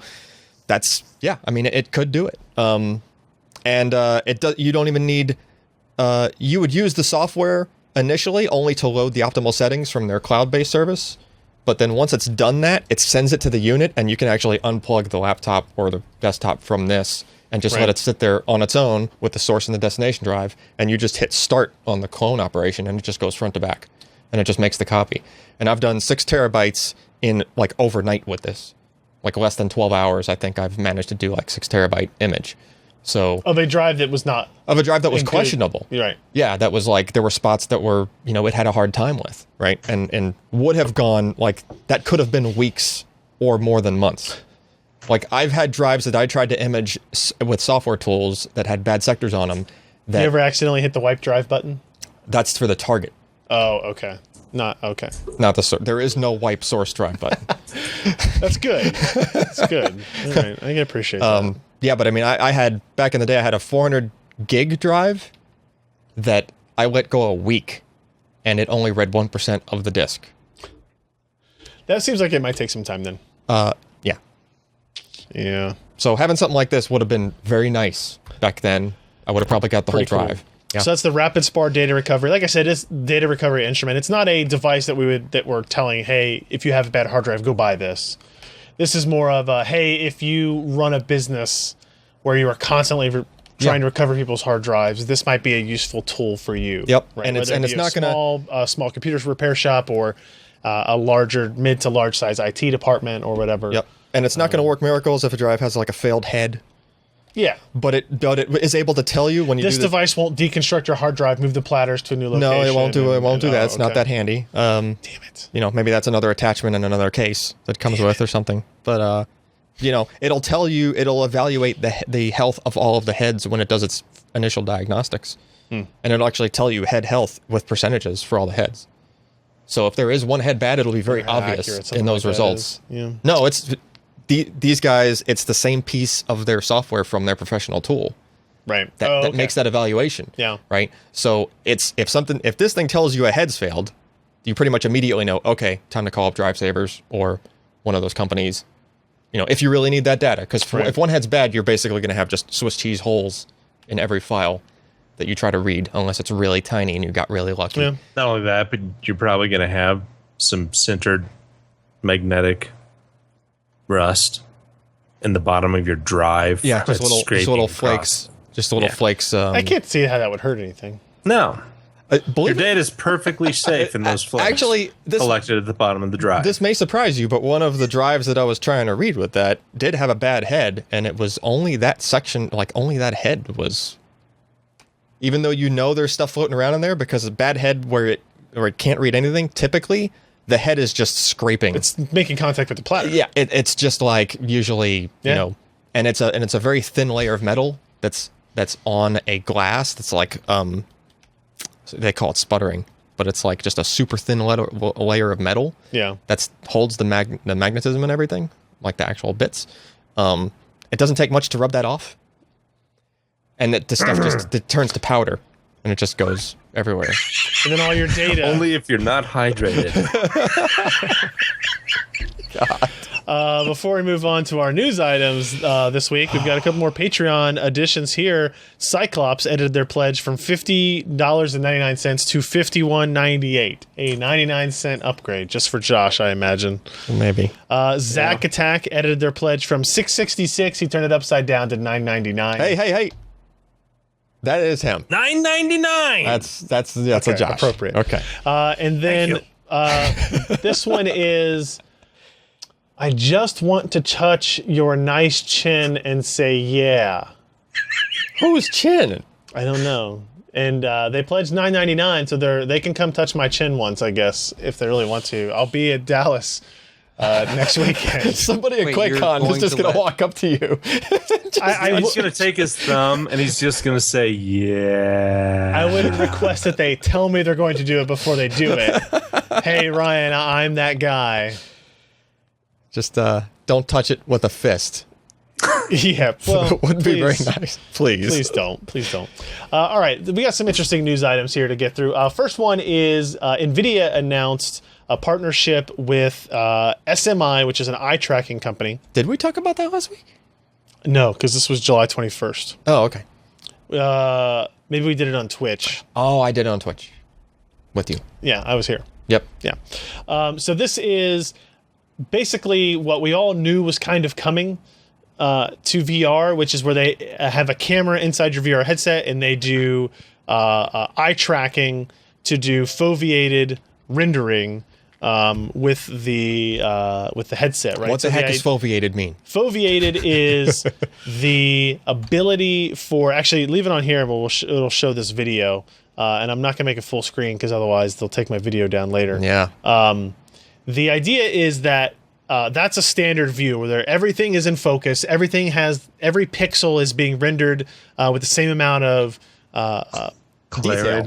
that's, I mean, it could do it. You don't even need, you would use the software initially only to load the optimal settings from their cloud-based service. But then once it's done that, it sends it to the unit, and you can actually unplug the laptop or the desktop from this and just let it sit there on its own with the source and the destination drive, and you just hit start on the clone operation, and it just goes front to back, and it just makes the copy. And I've done 6 terabytes in like overnight with this. Like less than 12 hours, I think I've managed to do like 6 terabyte image. So
of a drive that was not
of a drive that was questionable.
Right.
Yeah, that was like there were spots that were, it had a hard time with, right? And would have gone like that could have been weeks or more than months. Like I've had drives that I tried to image with software tools that had bad sectors on them.
You ever accidentally hit the wipe drive button?
That's for the target.
Oh, okay. Not
the there is no wipe source drive button.
That's good. That's good. All right, I can appreciate that.
Yeah, but I mean, I had back in the day, I had a 400 gig drive that I let go a week, and it only read 1% of the disk.
That seems like it might take some time then.
Yeah.
Yeah.
So having something like this would have been very nice back then. I would have probably got the whole drive.
Cool.
Yeah.
So that's the RapidSpar data recovery. Like I said, it's data recovery instrument. It's not a device that we're telling, hey, if you have a bad hard drive, go buy this. This is more of a, hey, if you run a business where you are constantly trying to recover people's hard drives, this might be a useful tool for you.
Yep,
right?
and it's not going
to small computers repair shop or a larger mid to large size IT department or whatever.
Yep, and it's not going to work miracles if a drive has like a failed head.
Yeah,
but it is able to tell you when you
this device won't deconstruct your hard drive, move the platters to a new location.
No, it won't do. It won't do that. It's not that handy.
Damn it.
Maybe that's another attachment in another case that comes with or something. But You know, it'll tell you, it'll evaluate the health of all of the heads when it does its initial diagnostics. And it'll actually tell you head health with percentages for all the heads. So if there is one head bad, it'll be very obvious in those results.
Yeah.
No, it's these guys, it's the same piece of their software from their professional tool.
Right.
That makes that evaluation.
Yeah.
Right. So if this thing tells you a head's failed, you pretty much immediately know, okay, time to call up Drive Savers or one of those companies. You know, if you really need that data, because if one head's bad, you're basically going to have just Swiss cheese holes in every file that you try to read, unless it's really tiny and you got really lucky.
Yeah.
Not only that, but you're probably going to have some sintered magnetic rust in the bottom of your drive.
Yeah, just little flakes. Just little flakes.
I can't see how that would hurt anything.
No. Your data is perfectly safe in those flakes.
Actually,
collected at the bottom of the drive.
This may surprise you, but one of the drives that I was trying to read with that did have a bad head, and it was only that section, like only that head was. Even though you know there's stuff floating around in there, because a bad head where it can't read anything, typically the head is just scraping.
It's making contact with the platter.
Yeah, it's just like usually you know, and it's a very thin layer of metal that's on a glass that's like they call it sputtering, but it's like just a super thin layer of metal.
Yeah,
that holds the magnetism and everything, like the actual bits. It doesn't take much to rub that off, and the stuff it turns to powder, and it just goes everywhere.
And then all your data.
Only if you're not hydrated.
God.
Before we move on to our news items this week, we've got a couple more Patreon additions here. Cyclops edited their pledge from $50.99 to $51.98, a 99-cent upgrade just for Josh, I imagine.
Maybe.
Zack Attack edited their pledge from $6.66. He turned it upside down to $9.99.
Hey! That is him.
$9.99.
That's a Josh.
Appropriate.
Okay.
And then this one is. I just want to touch your nice chin and say, yeah.
Whose chin?
I don't know. And they pledged $9.99, so they can come touch my chin once, I guess, if they really want to. I'll be at Dallas next weekend.
Somebody at Quakecon is just going to walk up to you.
He's going to take his thumb, and he's just going to say, yeah.
I would request that they tell me they're going to do it before they do it. Hey, Ryan, I'm that guy.
Just don't touch it with a fist.
Yeah, well,
it would be very nice. Please
don't. All right, we got some interesting news items here to get through. First one is NVIDIA announced a partnership with SMI, which is an eye tracking company.
Did we talk about that last week?
No, because this was July 21st.
Oh, okay.
Maybe we did it on Twitch.
Oh, I did it on Twitch with you.
Yeah, I was here.
Yep.
Yeah. So this is basically what we all knew was kind of coming to VR, which is where they have a camera inside your VR headset and they do eye tracking to do foveated rendering with the headset. Right.
What the heck does foveated mean?
Foveated is the ability for actually leave it on here. But it'll show this video, and I'm not gonna make it full screen because otherwise they'll take my video down later.
Yeah.
The idea is that that's a standard view where everything is in focus. Every pixel is being rendered with the same amount of clarity and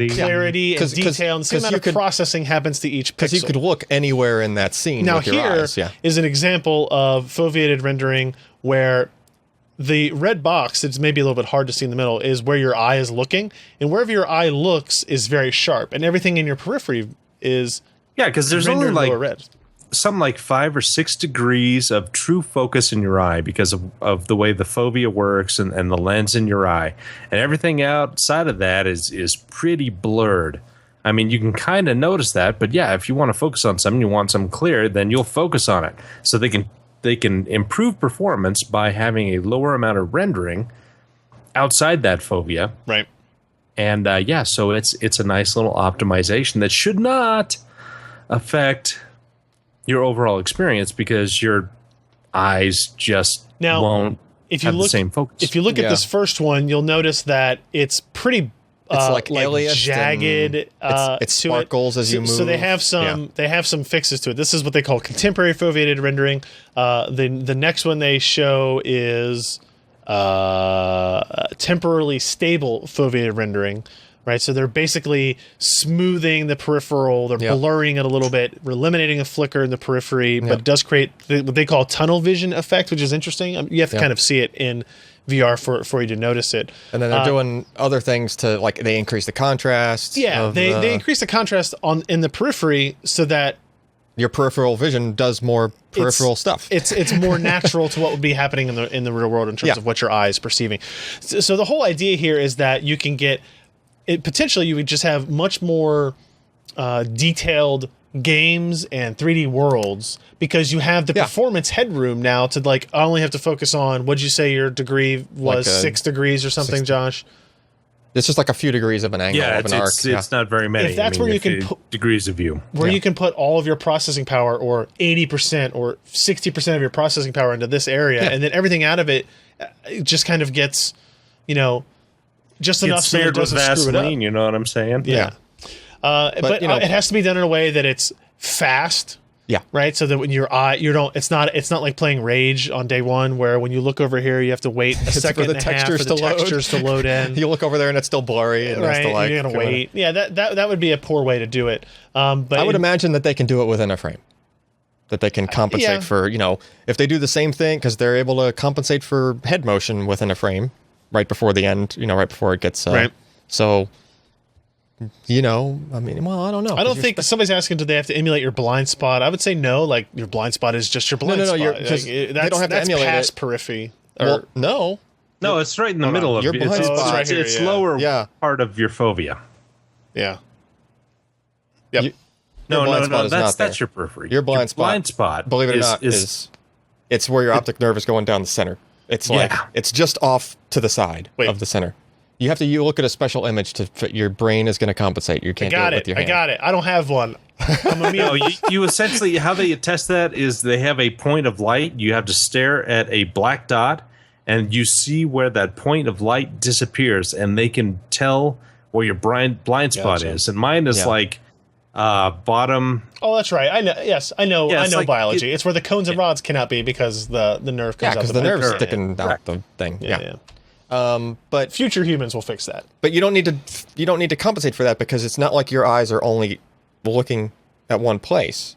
detail, and the same amount of processing happens to each pixel.
Because you could look anywhere in that scene
now
with your eyes. Yeah.
Is an example of foveated rendering where the red box, it's maybe a little bit hard to see in the middle, is where your eye is looking, and wherever your eye looks is very sharp, and everything in your periphery is
because there's only like some like 5 or 6 degrees of true focus in your eye because of the way the fovea works and the lens in your eye, and everything outside of that is pretty blurred. I mean, you can kind of notice that, but yeah, if you want to focus on something, you want something clear, then you'll focus on it. So they can improve performance by having a lower amount of rendering outside that fovea,
right?
And so it's a nice little optimization that should not affect your overall experience because your eyes just won't have the same focus.
If you look at this first one, you'll notice that it's pretty
like
jagged.
It sparkles as you move.
So they have some fixes to it. This is what they call contemporary foveated rendering. The next one they show is temporarily stable foveated rendering. Right, so they're basically smoothing the peripheral. They're blurring it a little bit, eliminating a flicker in the periphery, but it does create what they call tunnel vision effect, which is interesting. You have to kind of see it in VR for you to notice it.
And then they're doing other things to, like, they increase the contrast.
Yeah, they increase the contrast in the periphery so that
your peripheral vision does more peripheral stuff.
It's more natural to what would be happening in the real world in terms of what your eye is perceiving. So the whole idea here is that you can get potentially you would just have much more detailed games and 3D worlds because you have the performance headroom now to, like, I only have to focus on, what'd you say your degree was, like 6 degrees or something, Josh?
It's just like a few degrees of an angle of an arc.
It's not very many.
If that's where you can put
degrees of view.
Where you can put all of your processing power, or 80% or 60% of your processing power into this area, and then everything out of it just kind of gets, just enough so it doesn't screw it up.
You know what I'm saying?
Yeah. But it has to be done in a way that it's fast.
Yeah.
Right. So that when your eye, it's not like playing Rage on day one, where when you look over here, you have to wait a second and a half for the textures to load in.
You look over there and it's still blurry. And
right.
Like,
you're gonna wait. Yeah. That would be a poor way to do it. But
I would imagine that they can do it within a frame. That they can compensate for, if they do the same thing, because they're able to compensate for head motion within a frame right before the end, right before it gets.
Right.
So. I don't know.
I don't think somebody's asking, do they have to emulate your blind spot? I would say no. Like, your blind spot is just your blind spot.
They don't have to emulate
past
it.
periphery.
No,
it's right in the middle of
your blind spot.
Right here, it's lower part of your fovea.
Yeah. Yep.
That's your periphery.
Your blind spot. Believe it or not, it's where your optic nerve is going down the center. It's like it's just off to the side of the center. You look at a special image to fit. Your brain is going to compensate. You can't do it with your hand.
I got it. I don't have one.
You essentially, how they test that is they have a point of light. You have to stare at a black dot, and you see where that point of light disappears, and they can tell where your blind spot is. And mine is bottom.
Oh, that's right. I know. Yes, I know. I know like biology. It's where the cones and rods cannot be because the nerve comes up.
Yeah, because the nerve's sticking out the thing. Yeah.
But future humans will fix that.
But you don't need to compensate for that because it's not like your eyes are only looking at one place.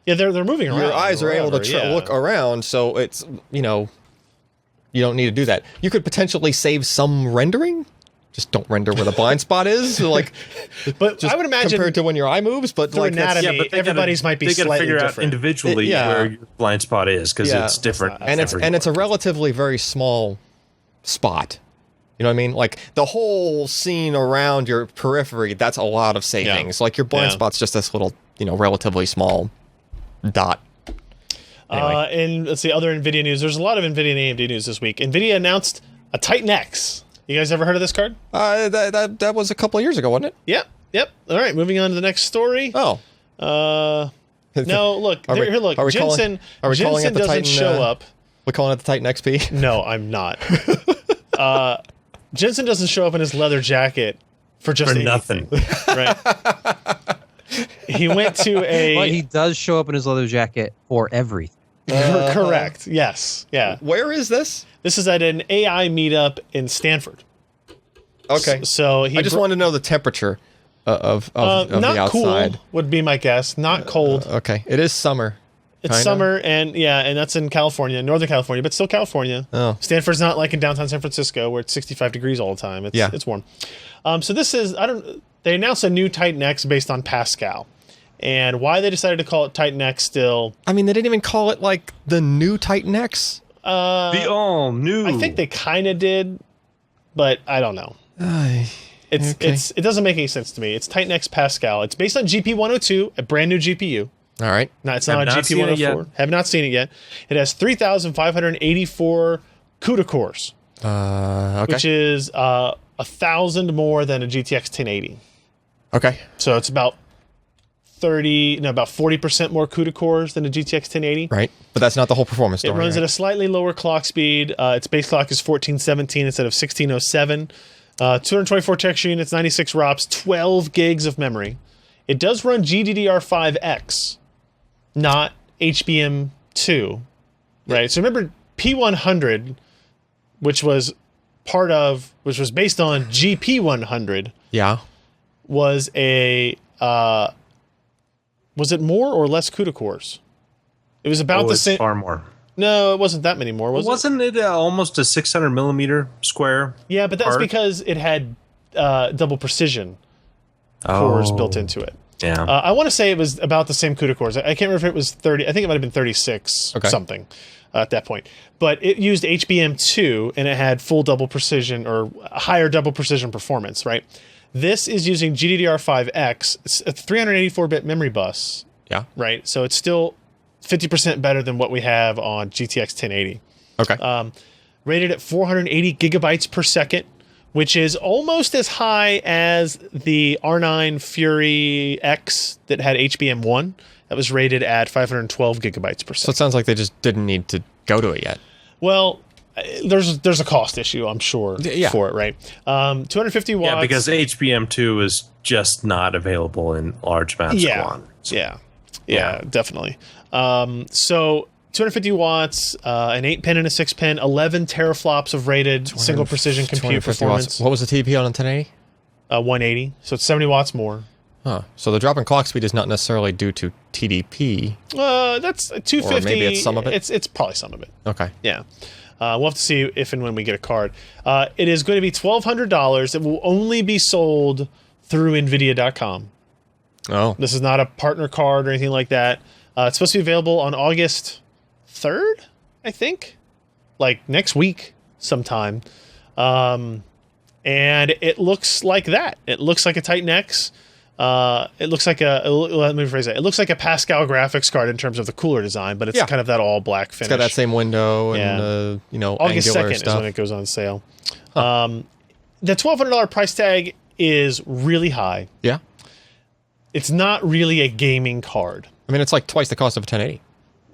Yeah, they're moving around.
Your eyes are able to look around, so it's you don't need to do that. You could potentially save some rendering. Just don't render where the blind spot is.
But I would imagine
compared to when your eye moves, but
like anatomy, everybody's might be slightly
figure
different.
out individually where your blind spot is because it's different.
And it's a relatively very small spot. You know what I mean? Like the whole scene around your periphery, that's a lot of savings. Like your blind spot's just this little, relatively small dot. Anyway.
And let's see, other NVIDIA news. There's a lot of NVIDIA and AMD news this week. NVIDIA announced a Titan X. You guys ever heard of this card?
That was a couple of years ago, wasn't it?
Yep. All right, moving on to the next story.
Oh.
No, look. Look. Jensen doesn't show up.
We're calling it the Titan XP?
No, I'm not. Jensen doesn't show up in his leather jacket for
nothing.
Right? He went to a...
But he does show up in his leather jacket for everything.
Correct. Yes. Yeah.
Where is this?
This is at an AI meetup in Stanford.
Okay.
So
I just want to know the temperature of the outside.
Not cool would be my guess. Not cold.
Okay. It is summer.
It's summer, and that's in California, Northern California, but still California.
Oh.
Stanford's not like in downtown San Francisco where it's 65 degrees all the time. It's warm. So this is they announced a new Titan X based on Pascal. And why they decided to call it Titan X still...
I mean, they didn't even call it, like, the new Titan X?
The all-new.
I think they kind of did, but I don't know. It doesn't make any sense to me. It's Titan X Pascal. It's based on GP102, a brand new GPU.
All right.
No, it's not a GP104. Have not seen it yet. It has 3,584 CUDA cores. Which is 1,000 more than a GTX 1080.
Okay.
So it's about 40% more CUDA cores than a GTX 1080.
Right, but that's not the whole performance story.
It runs at a slightly lower clock speed. Its base clock is 1417 instead of 1607. 224 texture units, 96 ROPS, 12 gigs of memory. It does run GDDR5X, not HBM2, right? So remember P100, which was based on GP100.
Yeah.
Was a was it more or less CUDA cores? It was about the same.
Far more.
No, it wasn't that many more.
Wasn't it almost a 600 millimeter square?
Yeah, but that's because it had double precision cores built into it.
Yeah.
I want to say it was about the same CUDA cores. I can't remember if it was 30. I think it might have been 36 something at that point. But it used HBM2 and it had full double precision or higher double precision performance, right? This is using GDDR5X. It's a 384-bit memory bus.
Yeah.
Right? So it's still 50% better than what we have on GTX 1080.
Okay.
Rated at 480 gigabytes per second, which is almost as high as the R9 Fury X that had HBM1. That was rated at 512 gigabytes per second.
So it sounds like they just didn't need to go to it yet.
Well, there's a cost issue, I'm sure, for it, right? 250 watts.
Yeah, because HBM2 is just not available in large amounts of quantities.
Yeah, definitely. So 250 watts, an 8-pin and a 6-pin, 11 teraflops of rated single precision compute performance.
Watts. What was the TDP on a 1080?
180, so it's 70 watts more.
Huh. So the drop in clock speed is not necessarily due to TDP.
That's 250.
Or maybe it's some of it?
It's probably some of it.
Okay.
Yeah. We'll have to see if and when we get a card. It is going to be $1,200. It will only be sold through NVIDIA.com.
Oh.
This is not a partner card or anything like that. It's supposed to be available on August 3rd, I think. Like next week sometime. And it looks like that. It looks like a Titan X. It looks like let me rephrase that. It looks like a Pascal graphics card in terms of the cooler design, but it's kind of that all black finish.
It's got that same window and
August
angular
2nd
stuff.
is when it goes on sale. The $1,200 price tag is really high.
Yeah.
It's not really a gaming card.
I mean, it's like twice the cost of a 1080.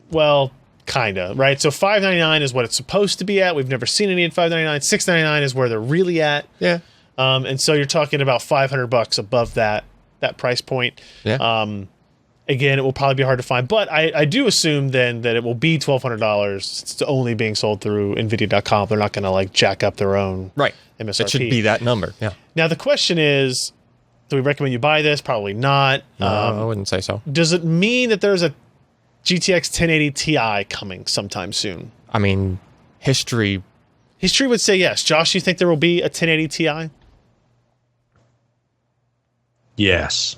Well, kind of, right? So $599 is what it's supposed to be at. We've never seen any at $599. $699 is where they're really at.
Yeah.
And so you're talking about $500 above that price point.
Yeah.
Again, it will probably be hard to find, but I do assume then that it will be $1,200. It's only being sold through NVIDIA.com. They're not going to like jack up their own MSRP.
It should be that number. Yeah.
Now the question is, do we recommend you buy this? Probably not.
No, I wouldn't say so.
Does it mean that there's a GTX 1080 Ti coming sometime soon?
I mean, history
would say yes. Josh, you think there will be a 1080 Ti?
Yes.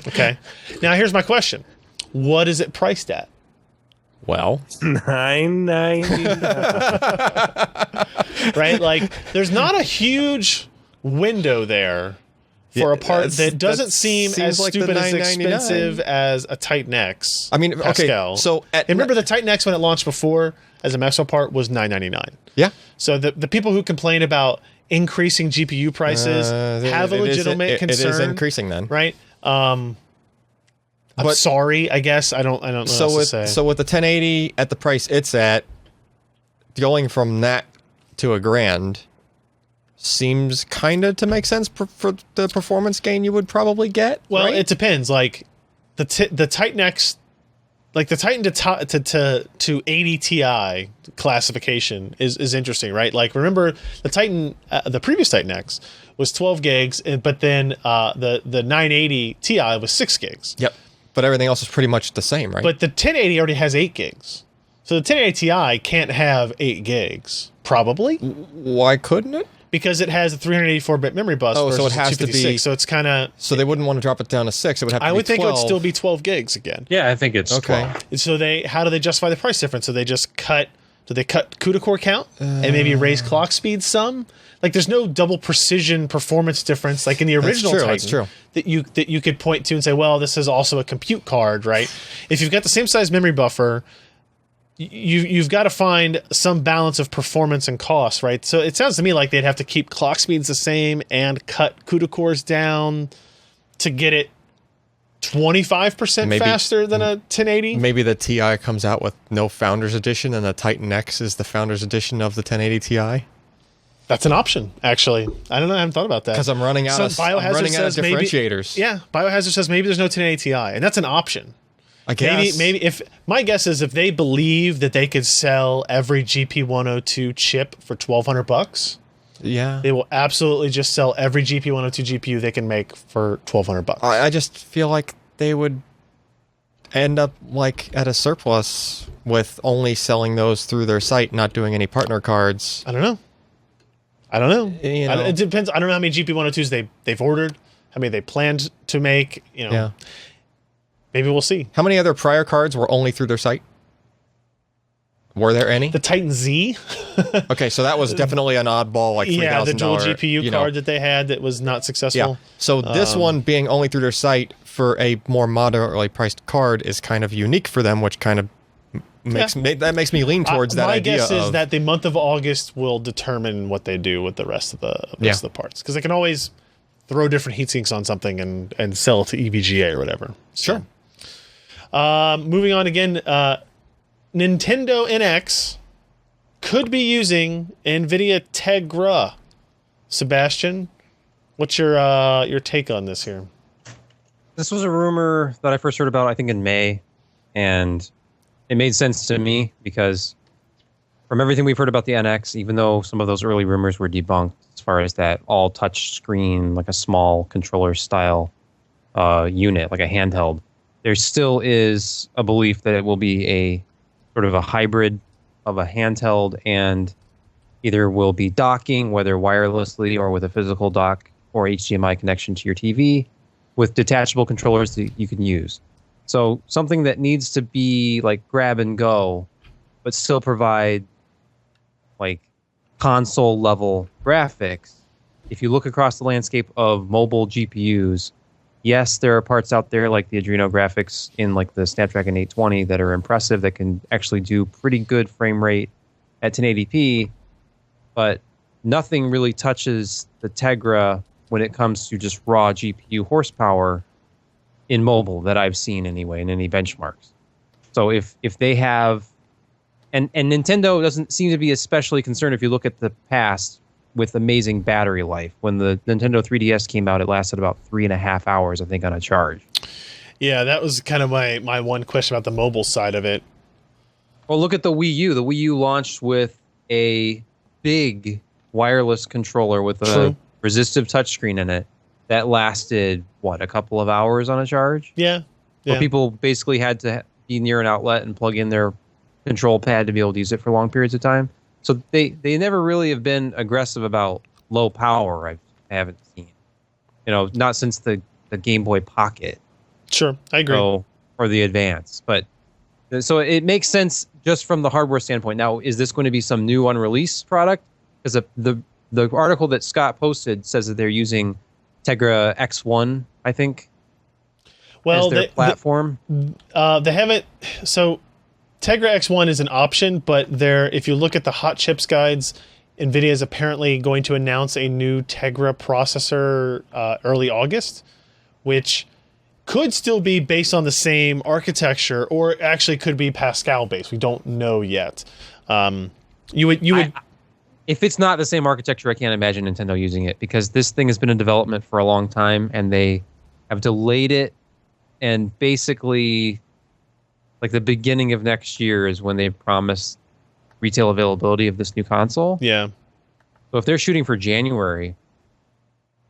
Okay. Now here's my question. What is it priced at?
Well,
$999.
Right? Like, there's not a huge window there for a part that doesn't seem as
like
stupid as
$999.
expensive as a Titan X.
I mean,
Pascal.
okay. So
and remember the Titan X when it launched before as a Maxwell part was $999.
Yeah.
So the people who complain about increasing GPU prices have a legitimate concern.
It is increasing then,
right? I'm sorry, I guess. I don't know what else to say.
So with the 1080 at the price it's at, going from that to $1,000 seems kind of to make sense for the performance gain you would probably get.
Well,
right?
it depends. Like the Titan X, like the Titan to 80 Ti classification is interesting, right? Like remember the Titan, the previous Titan X was 12 gigs, but then the 980 Ti was 6 gigs.
Yep. But everything else is pretty much the same, right?
But the 1080 already has 8 gigs. So the 1080 Ti can't have 8 gigs, probably.
Why couldn't it?
Because it has a 384-bit memory bus versus
so it has to be.
So it's kind of.
So they wouldn't want to drop it down to 6. It would have to be 12.
I would think it would still be 12 gigs again.
Yeah, I think it's
okay.
12.
So how do they justify the price difference? So they just cut. Do they cut CUDA core count and maybe raise clock speed some? Like there's no double precision performance difference like in the original Titan.
That's true.
That you could point to and say, well, this is also a compute card, right? If you've got the same size memory buffer, you've got to find some balance of performance and cost, right? So it sounds to me like they'd have to keep clock speeds the same and cut CUDA cores down to get it 25% faster than a 1080.
Maybe the Ti comes out with no Founders Edition and the Titan X is the Founders Edition of the 1080 Ti.
That's an option, actually. I don't know. I haven't thought about that.
Because I'm running out of differentiators.
Biohazard says maybe there's no 1080 Ti, and that's an option.
I guess.
Maybe if my guess is if they believe that they could sell every GP102 chip for $1,200, they will absolutely just sell every GP102 GPU they can make for $1,200.
I just feel like they would end up like at a surplus with only selling those through their site, not doing any partner cards.
I don't know. It depends. I don't know how many GP102s they've ordered, how many they planned to make. Maybe we'll see.
How many other prior cards were only through their site? Were there any?
The Titan Z.
Okay, so that was definitely an oddball, like $3,000.
Yeah, the dual GPU card that they had that was not successful.
Yeah. So this one being only through their site for a more moderately priced card is kind of unique for them, which kind of makes me lean towards that idea.
My guess is that the month of August will determine what they do with the rest of the parts, because they can always throw different heat sinks on something and sell it to EVGA or whatever.
Sure.
Moving on again, Nintendo NX could be using NVIDIA Tegra. Sebastian, what's your take on this here?
This was a rumor that I first heard about, I think, in May, and it made sense to me because from everything we've heard about the NX, even though some of those early rumors were debunked as far as that all touch screen, like a small controller style unit, like a handheld, there still is a belief that it will be a sort of a hybrid of a handheld, and either will be docking, whether wirelessly or with a physical dock or HDMI connection to your TV, with detachable controllers that you can use. So something that needs to be like grab and go, but still provide like console level graphics. If you look across the landscape of mobile GPUs, yes, there are parts out there like the Adreno graphics in like the Snapdragon 820 that are impressive, that can actually do pretty good frame rate at 1080p, but nothing really touches the Tegra when it comes to just raw GPU horsepower in mobile that I've seen anyway in any benchmarks. So if they have, and Nintendo doesn't seem to be especially concerned if you look at the past with amazing battery life. When the Nintendo 3DS came out, it lasted about 3.5 hours, I think, on a charge.
Yeah, that was kind of my one question about the mobile side of it.
Well, look at the Wii U. The Wii U launched with a big wireless controller with a resistive touchscreen in it that lasted, a couple of hours on a charge?
Yeah.
Where people basically had to be near an outlet and plug in their control pad to be able to use it for long periods of time. So they never really have been aggressive about low power. I haven't seen, not since the Game Boy Pocket.
Sure, I agree.
Or the Advance, but so it makes sense just from the hardware standpoint. Now, is this going to be some new unreleased product? Because the article that Scott posted says that they're using Tegra X1, I think, as their platform.
They haven't. So Tegra X1 is an option, but if you look at the hot chips guides, NVIDIA is apparently going to announce a new Tegra processor early August, which could still be based on the same architecture, or actually could be Pascal based. We don't know yet.
If it's not the same architecture, I can't imagine Nintendo using it, because this thing has been in development for a long time, and they have delayed it, and basically, like the beginning of next year is when they promised retail availability of this new console.
Yeah.
So if they're shooting for January,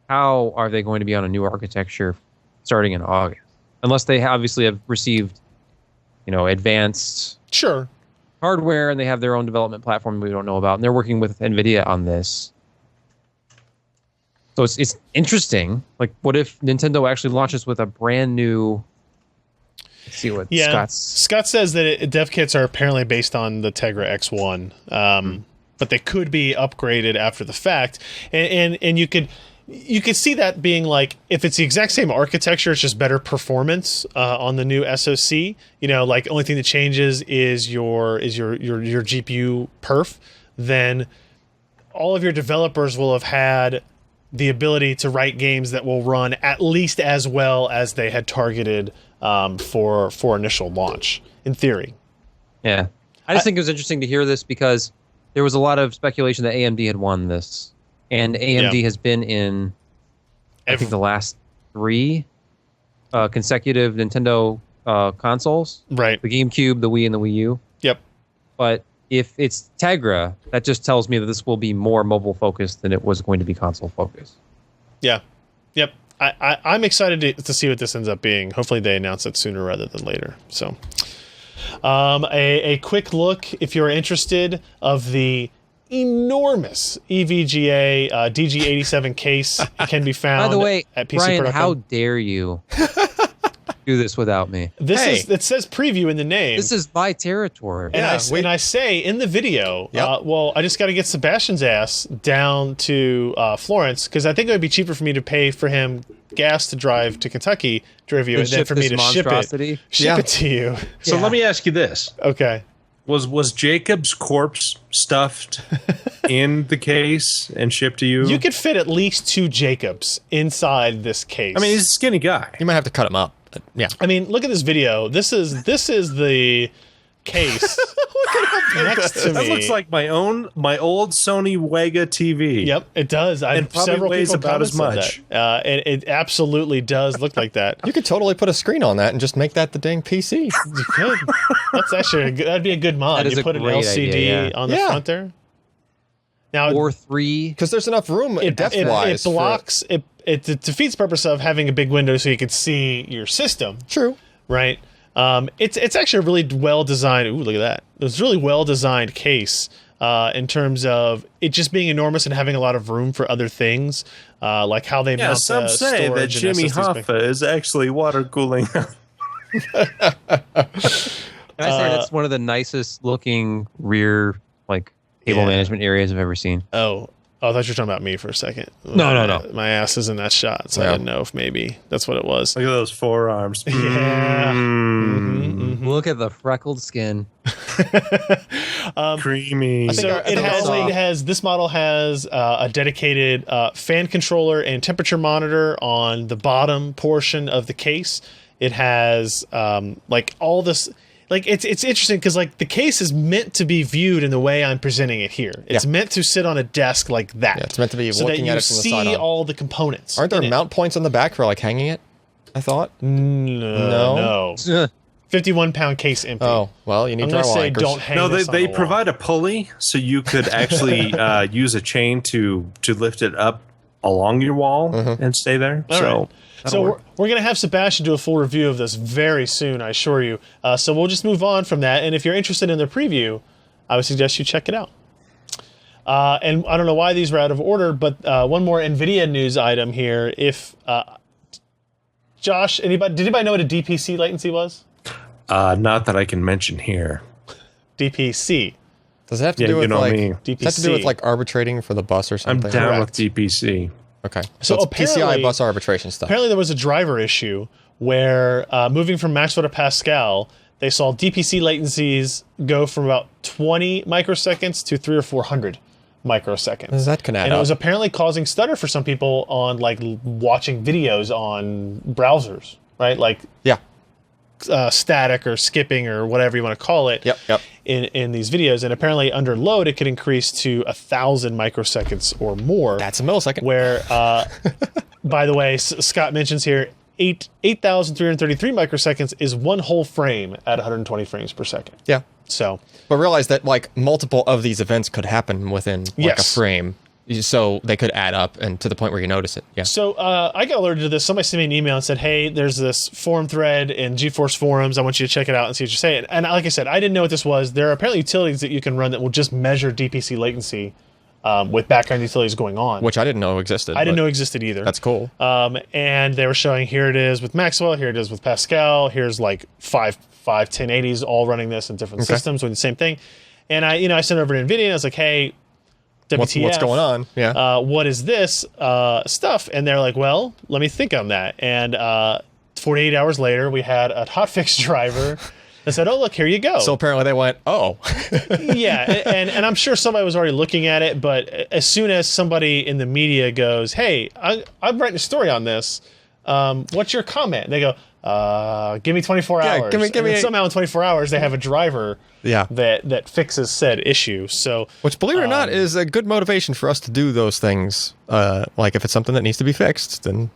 how are they going to be on a new architecture starting in August? Unless they obviously have received, advanced hardware, and they have their own development platform we don't know about, and they're working with NVIDIA on this. So it's interesting. Like, what if Nintendo actually launches with a brand new... Let's see what
Scott says that dev kits are apparently based on the Tegra X1, but they could be upgraded after the fact, and you could see that being like, if it's the exact same architecture, it's just better performance on the new SoC. Like, only thing that changes is your GPU perf. Then all of your developers will have had the ability to write games that will run at least as well as they had targeted for initial launch, in theory.
Yeah. I just think it was interesting to hear this, because there was a lot of speculation that AMD had won this, and AMD has been in, I think, the last 3 consecutive Nintendo consoles.
Right.
The GameCube, the Wii, and the Wii U.
Yep.
But if it's Tegra, that just tells me that this will be more mobile focused than it was going to be console focused.
Yeah. Yep. I'm excited to see what this ends up being. Hopefully they announce it sooner rather than later. So, a quick look, if you're interested, of the enormous EVGA DG87 case. It can be found.
By the way,
at PC
Brian,
Production.
how dare you do this without me?
It says preview in the name.
This is my territory.
And I say in the video, well, I just got to get Sebastian's ass down to Florence, because I think it would be cheaper for me to pay for him gas to drive to Kentucky to review it than for me to ship it to you.
So let me ask you this.
Okay.
Was Jacob's corpse stuffed in the case and shipped to you?
You could fit at least 2 Jacobs inside this case.
I mean, he's a skinny guy.
You might have to cut him up. But yeah.
I mean, look at this video. This is the case next to me.
That looks like my old Sony WEGA TV.
Yep, it does.
It probably weighs about as much.
It absolutely does look like that.
You could totally put a screen on that and just make that the dang PC.
You could. That's actually that'd be a good mod. You put an LCD on the front there. Now,
or 3,
because there's enough room depth-wise.
It blocks it defeats the purpose of having a big window so you can see your system.
True.
Right. It's actually a really well designed. Ooh, look at that! It's a really well designed case in terms of it just being enormous and having a lot of room for other things, like how they mount
some say that Jimmy Hoffa is actually water cooling.
Can I say that's one of the nicest looking rear cable management areas I've ever seen.
Oh, I thought you were talking about me for a second.
No.
My ass is in that shot, so I didn't know if maybe that's what it was.
Look at those forearms.
Yeah.
Look at the freckled skin.
Creamy.
So this model has a dedicated fan controller and temperature monitor on the bottom portion of the case. It has all this. It's interesting because the case is meant to be viewed in the way I'm presenting it here. It's meant to sit on a desk like that.
Yeah, it's meant to be
so
looking
that
at it from the side.
You see all the components.
Aren't there mount points on the back for hanging it? I thought.
No. 51-pound case empty.
Oh well, you need drywall anchors.
Don't hang.
No,
they
provide a pulley so you could actually use a chain to lift it up along your wall and stay there.
So we're going to have Sebastian do a full review of this very soon, I assure you. So we'll just move on from that. And if you're interested in the preview, I would suggest you check it out. And I don't know why these were out of order, but one more NVIDIA news item here. If Josh, did anybody know what a DPC latency was?
Not that I can mention here.
DPC.
Does it have to do with
DPC.
Does it have to do with arbitrating for the bus or something?
I'm down with DPC.
Okay, so it's PCIe bus arbitration stuff.
Apparently there was a driver issue where moving from Maxwell to Pascal, they saw DPC latencies go from about 20 microseconds to 300 or 400 microseconds.
That can add
and
up.
It was apparently causing stutter for some people on watching videos on browsers, right? Static or skipping or whatever you want to call it.
Yep.
In these videos, and apparently under load it could increase to 1,000 microseconds or more.
That's a millisecond.
Where, by the way, Scott mentions here 8,333 microseconds is one whole frame at 120 frames per second.
Yeah.
So,
but realize that multiple of these events could happen within a frame. So they could add up and to the point where you notice it. Yeah.
So I got alerted to this. Somebody sent me an email and said, hey, there's this forum thread in GeForce forums. I want you to check it out and see what you're saying. And like I said, I didn't know what this was. There are apparently utilities that you can run that will just measure DPC latency with background utilities going on.
Which I didn't know existed.
I didn't know existed either.
That's cool.
And they were showing here it is with Maxwell, here it is with Pascal, here's five 1080s all running this in different systems doing the same thing. And I sent it over to NVIDIA and I was like, hey, WTF,
what's going on? Yeah.
What is this stuff? And they're like, well, let me think on that. And 48 hours later, we had a hotfix driver that said, oh, look, here you go.
So apparently they went, oh.
Yeah, and I'm sure somebody was already looking at it, but as soon as somebody in the media goes, hey, I'm writing a story on this, what's your comment? And they go, give me 24 hours.
Give me
and then somehow in 24 hours they have a driver that fixes said issue. So,
which, believe it or not, is a good motivation for us to do those things. Like if it's something that needs to be fixed, then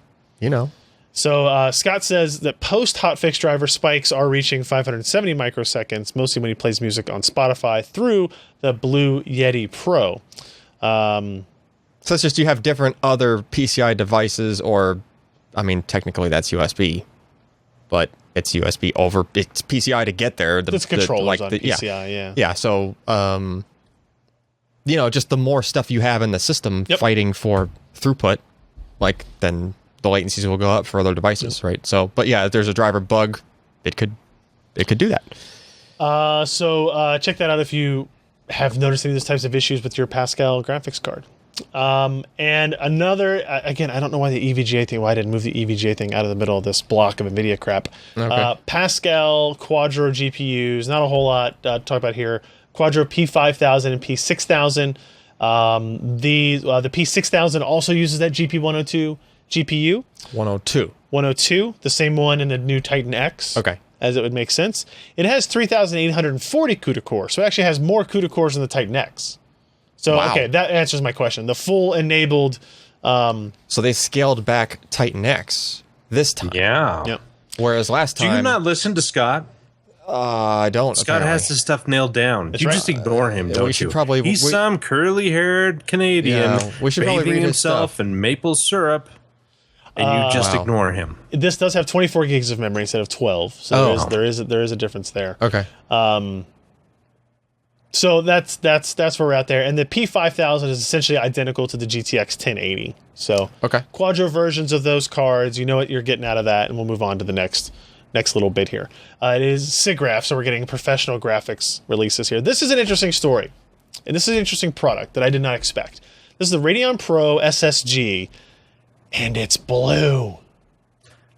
So Scott says that post hotfix driver spikes are reaching 570 microseconds, mostly when he plays music on Spotify through the Blue Yeti Pro.
So it's just you have different other PCI devices, or, I mean, technically that's USB, but it's USB over, it's PCI to get there.
It's controllers on PCI,
Yeah, so, just the more stuff you have in the system fighting for throughput, like, then the latencies will go up for other devices, right? So, but yeah, if there's a driver bug, it could do that.
So check that out if you have noticed any of those types of issues with your Pascal graphics card. And another, again, I don't know why I didn't move the EVGA thing out of the middle of this block of NVIDIA crap. Okay. Pascal, Quadro GPUs, not a whole lot to talk about here. Quadro P5000 and P6000. The P6000 also uses that GP102 GPU. 102, the same one in the new Titan X.
Okay.
As it would make sense. It has 3,840 CUDA cores, so it actually has more CUDA cores than the Titan X. So, okay, that answers my question. The full enabled...
so they scaled back Titan X this time.
Yeah.
Yep.
Whereas last time...
Do you not listen to Scott?
I don't.
Scott has this stuff nailed down. You just ignore him, don't you? He's some curly-haired Canadian
we should probably read
himself in maple syrup, and you just ignore him.
This does have 24 gigs of memory instead of 12, so there is a difference there.
Okay.
So that's where we're at there, and the P5000 is essentially identical to the GTX 1080. So Quadro versions of those cards, you know what you're getting out of that, and we'll move on to the next little bit here. It is SIGGRAPH, so we're getting professional graphics releases here. This is an interesting story, and this is an interesting product that I did not expect. This is the Radeon Pro SSG, and it's blue.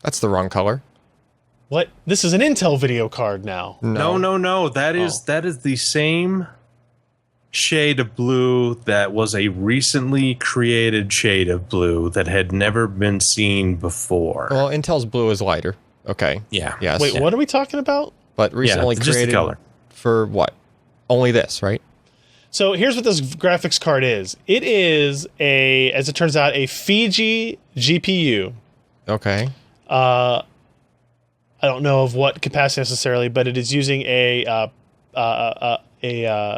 That's the wrong color.
What? This is an Intel video card now.
No. That is the same shade of blue that was a recently created shade of blue that had never been seen before.
Well, Intel's blue is lighter. Okay.
Yeah.
Yes.
Wait, what are we talking about?
But recently created
just the color.
For what? Only this, right?
So here's what this graphics card is. It is as it turns out, a Fiji GPU.
Okay.
I don't know of what capacity necessarily, but it is using a PCI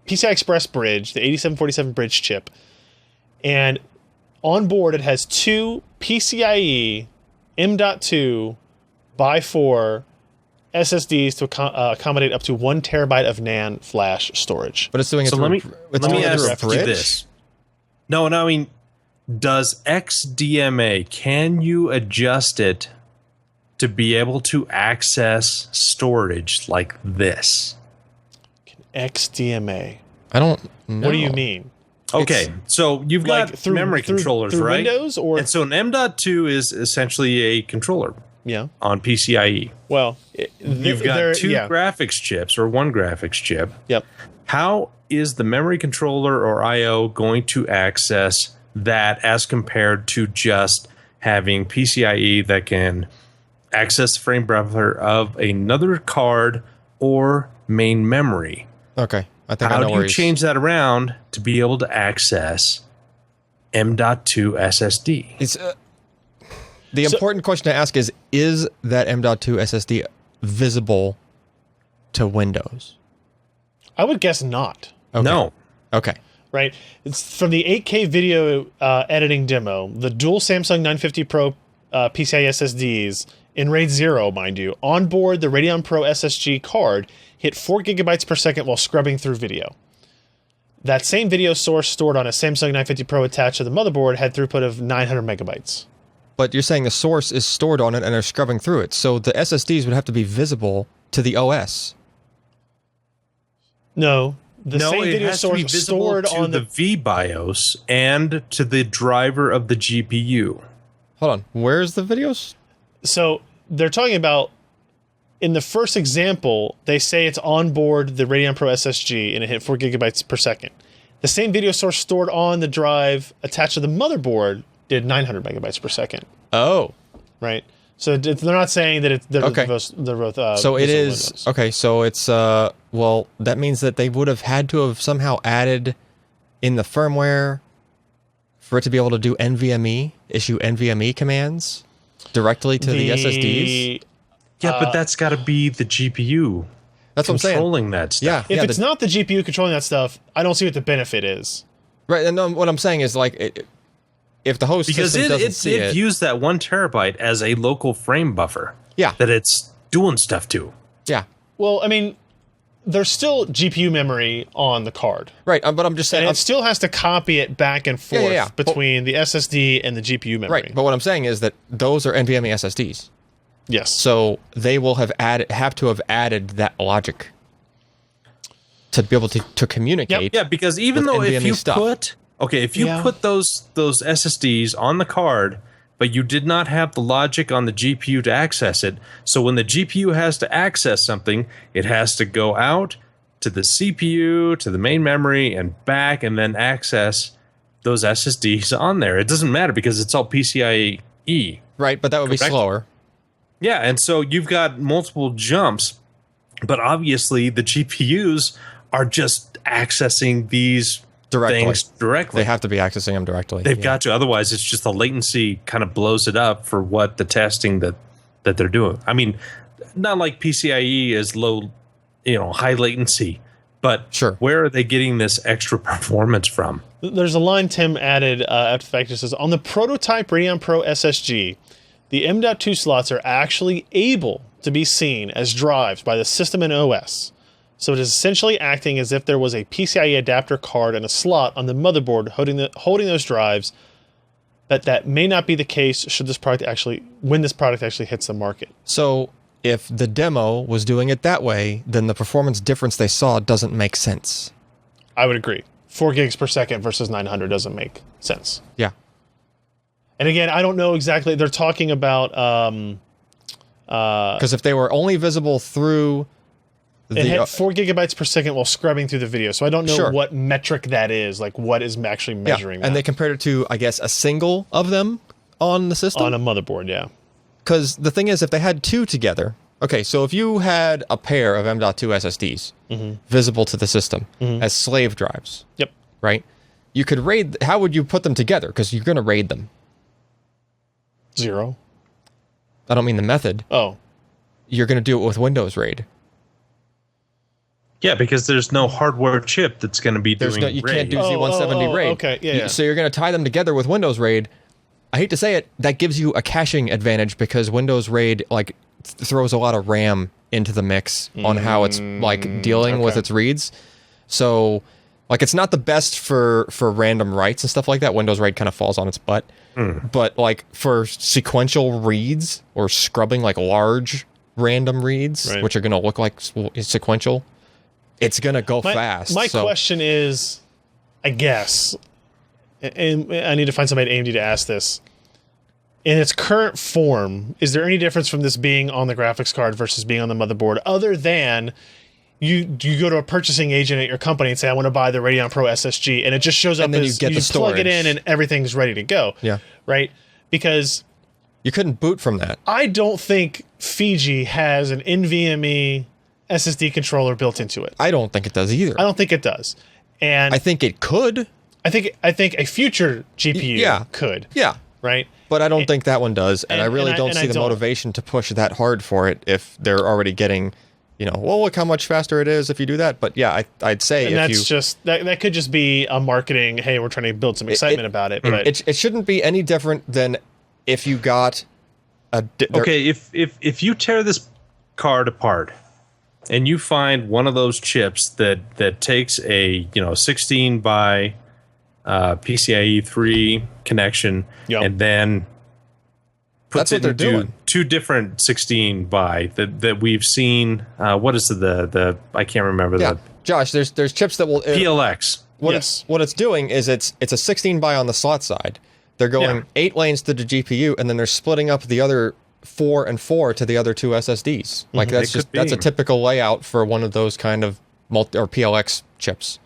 Express bridge, the 8747 bridge chip, and on board it has two PCIe M.2 by 4 SSDs to accommodate up to 1 terabyte of NAND flash storage.
But it's doing it
so
through.
Let me ask you this. No, I mean, does XDMA, can you adjust it to be able to access storage like this?
XDMA.
I don't know.
What do you mean?
Okay, so you've got memory controllers,
through
right?
Windows, or
and so an M.2 is essentially a controller.
Yeah.
On PCIe.
Well,
you've got two graphics chips or one graphics chip.
Yep.
How is the memory controller or I/O going to access that as compared to just having PCIe that can access the frame buffer of another card or main memory?
Okay. I think
How
I know
do you change that around to be able to access M.2 SSD?
It's the important question to ask is that M.2 SSD visible to Windows?
I would guess not.
Okay.
No.
Okay.
Right? It's from the 8K video editing demo, the dual Samsung 950 Pro PCIe SSDs in RAID 0, mind you, on board the Radeon Pro SSG card hit 4 gigabytes per second while scrubbing through video. That same video source stored on a Samsung 950 Pro attached to the motherboard had throughput of 900 megabytes.
But you're saying the source is stored on it and they're scrubbing through it, so the SSDs would have to be visible to the OS.
No. The same video source stored on
the vBIOS and to the driver of the GPU.
Hold on. Where's the videos?
So they're talking about, in the first example, they say it's on board the Radeon Pro SSG and it hit 4 gigabytes per second. The same video source stored on the drive attached to the motherboard did 900 megabytes per second.
Oh.
Right. So they're not saying that they're both
so it is
windows.
Okay. So it's well, that means that they would have had to have somehow added in the firmware for it to be able to do issue NVMe commands directly to the SSDs.
Yeah, but that's got to be the GPU.
That's what I'm saying.
Controlling that stuff.
If it's not the GPU controlling that stuff, I don't see what the benefit is.
Right, and what I'm saying is like, if the host system doesn't see it,
used that 1 terabyte as a local frame buffer.
Yeah,
that it's doing stuff to.
Yeah.
Well, I mean, there's still GPU memory on the card.
Right, but I'm just saying...
And it still has to copy it back and forth between the SSD and the GPU memory.
Right, but what I'm saying is that those are NVMe SSDs.
Yes.
So they will have to have added that logic to be able to communicate.
Yeah, because even though
NVMe
if you
stuff.
put those SSDs on the card, but you did not have the logic on the GPU to access it, so when the GPU has to access something, it has to go out to the CPU, to the main memory, and back, and then access those SSDs on there. It doesn't matter because it's all PCIe.
Right, but that would be slower.
Yeah, and so you've got multiple jumps, but obviously the GPUs are just accessing these things directly.
They have to be accessing them directly.
They've got to, otherwise it's just the latency kind of blows it up for what the testing that they're doing. I mean, not like PCIe is low, high latency, but where are they getting this extra performance from?
There's a line Tim added after the fact that says, on the prototype Radeon Pro SSG, the M.2 slots are actually able to be seen as drives by the system and OS. So it is essentially acting as if there was a PCIe adapter card and a slot on the motherboard holding those drives, but that may not be the case when this product actually hits the market.
So if the demo was doing it that way, then the performance difference they saw doesn't make sense.
I would agree. 4 gigs per second versus 900 doesn't make sense.
Yeah.
And again, I don't know exactly. They're talking about
because if they were only visible through
it hit 4 gigabytes per second while scrubbing through the video, so I don't know what metric that is. Like, what is actually measuring that?
And they compared it to, I guess, a single of them on the system
on a motherboard. Yeah.
Because the thing is, if they had 2 together, okay, so if you had a pair of M.2 SSDs visible to the system as slave drives, right? You could RAID. How would you put them together? Because you're going to RAID them.
0.
I don't mean the method.
Oh.
You're going to do it with Windows RAID.
Yeah, because there's no hardware chip that's going to be doing RAID.
You can't do Z170 RAID.
Okay, yeah.
So you're going to tie them together with Windows RAID. I hate to say it, that gives you a caching advantage because Windows RAID throws a lot of RAM into the mix on how it's dealing with its reads. So it's not the best for random writes and stuff like that. Windows RAID kind of falls on its butt. But for sequential reads or scrubbing large random reads, which are going to look like sequential, it's going to go fast.
My question is, I guess, and I need to find somebody at AMD to ask this. In its current form, is there any difference from this being on the graphics card versus being on the motherboard, other than you go to a purchasing agent at your company and say, I want to buy the Radeon Pro SSG, and it just shows up
and then
as
you
plug it in and everything's ready to go.
Yeah.
Right? Because
you couldn't boot from that.
I don't think Fiji has an NVMe SSD controller built into it.
I don't think it does either.
I don't think it does. And
I think it could.
I think a future GPU could.
Yeah.
Right?
But I don't think that one does, and I really don't see the motivation to push that hard for it if they're already getting, look how much faster it is if you do that. But yeah, I'd say
that could just be a marketing, hey, we're trying to build some excitement about it. But
it shouldn't be any different than if you got a...
if you tear this card apart and you find one of those chips that takes a 16 by PCIe 3 connection and then puts it into 2 different 16 by that we've seen. What is the I can't remember the...
Josh, there's chips that will...
PLX.
What it's doing is it's a 16 by on the slot side. They're going 8 lanes to the GPU, and then they're splitting up the other 4 and 4 to the other 2 SSDs. That's a typical layout for one of those kind of PLX chips,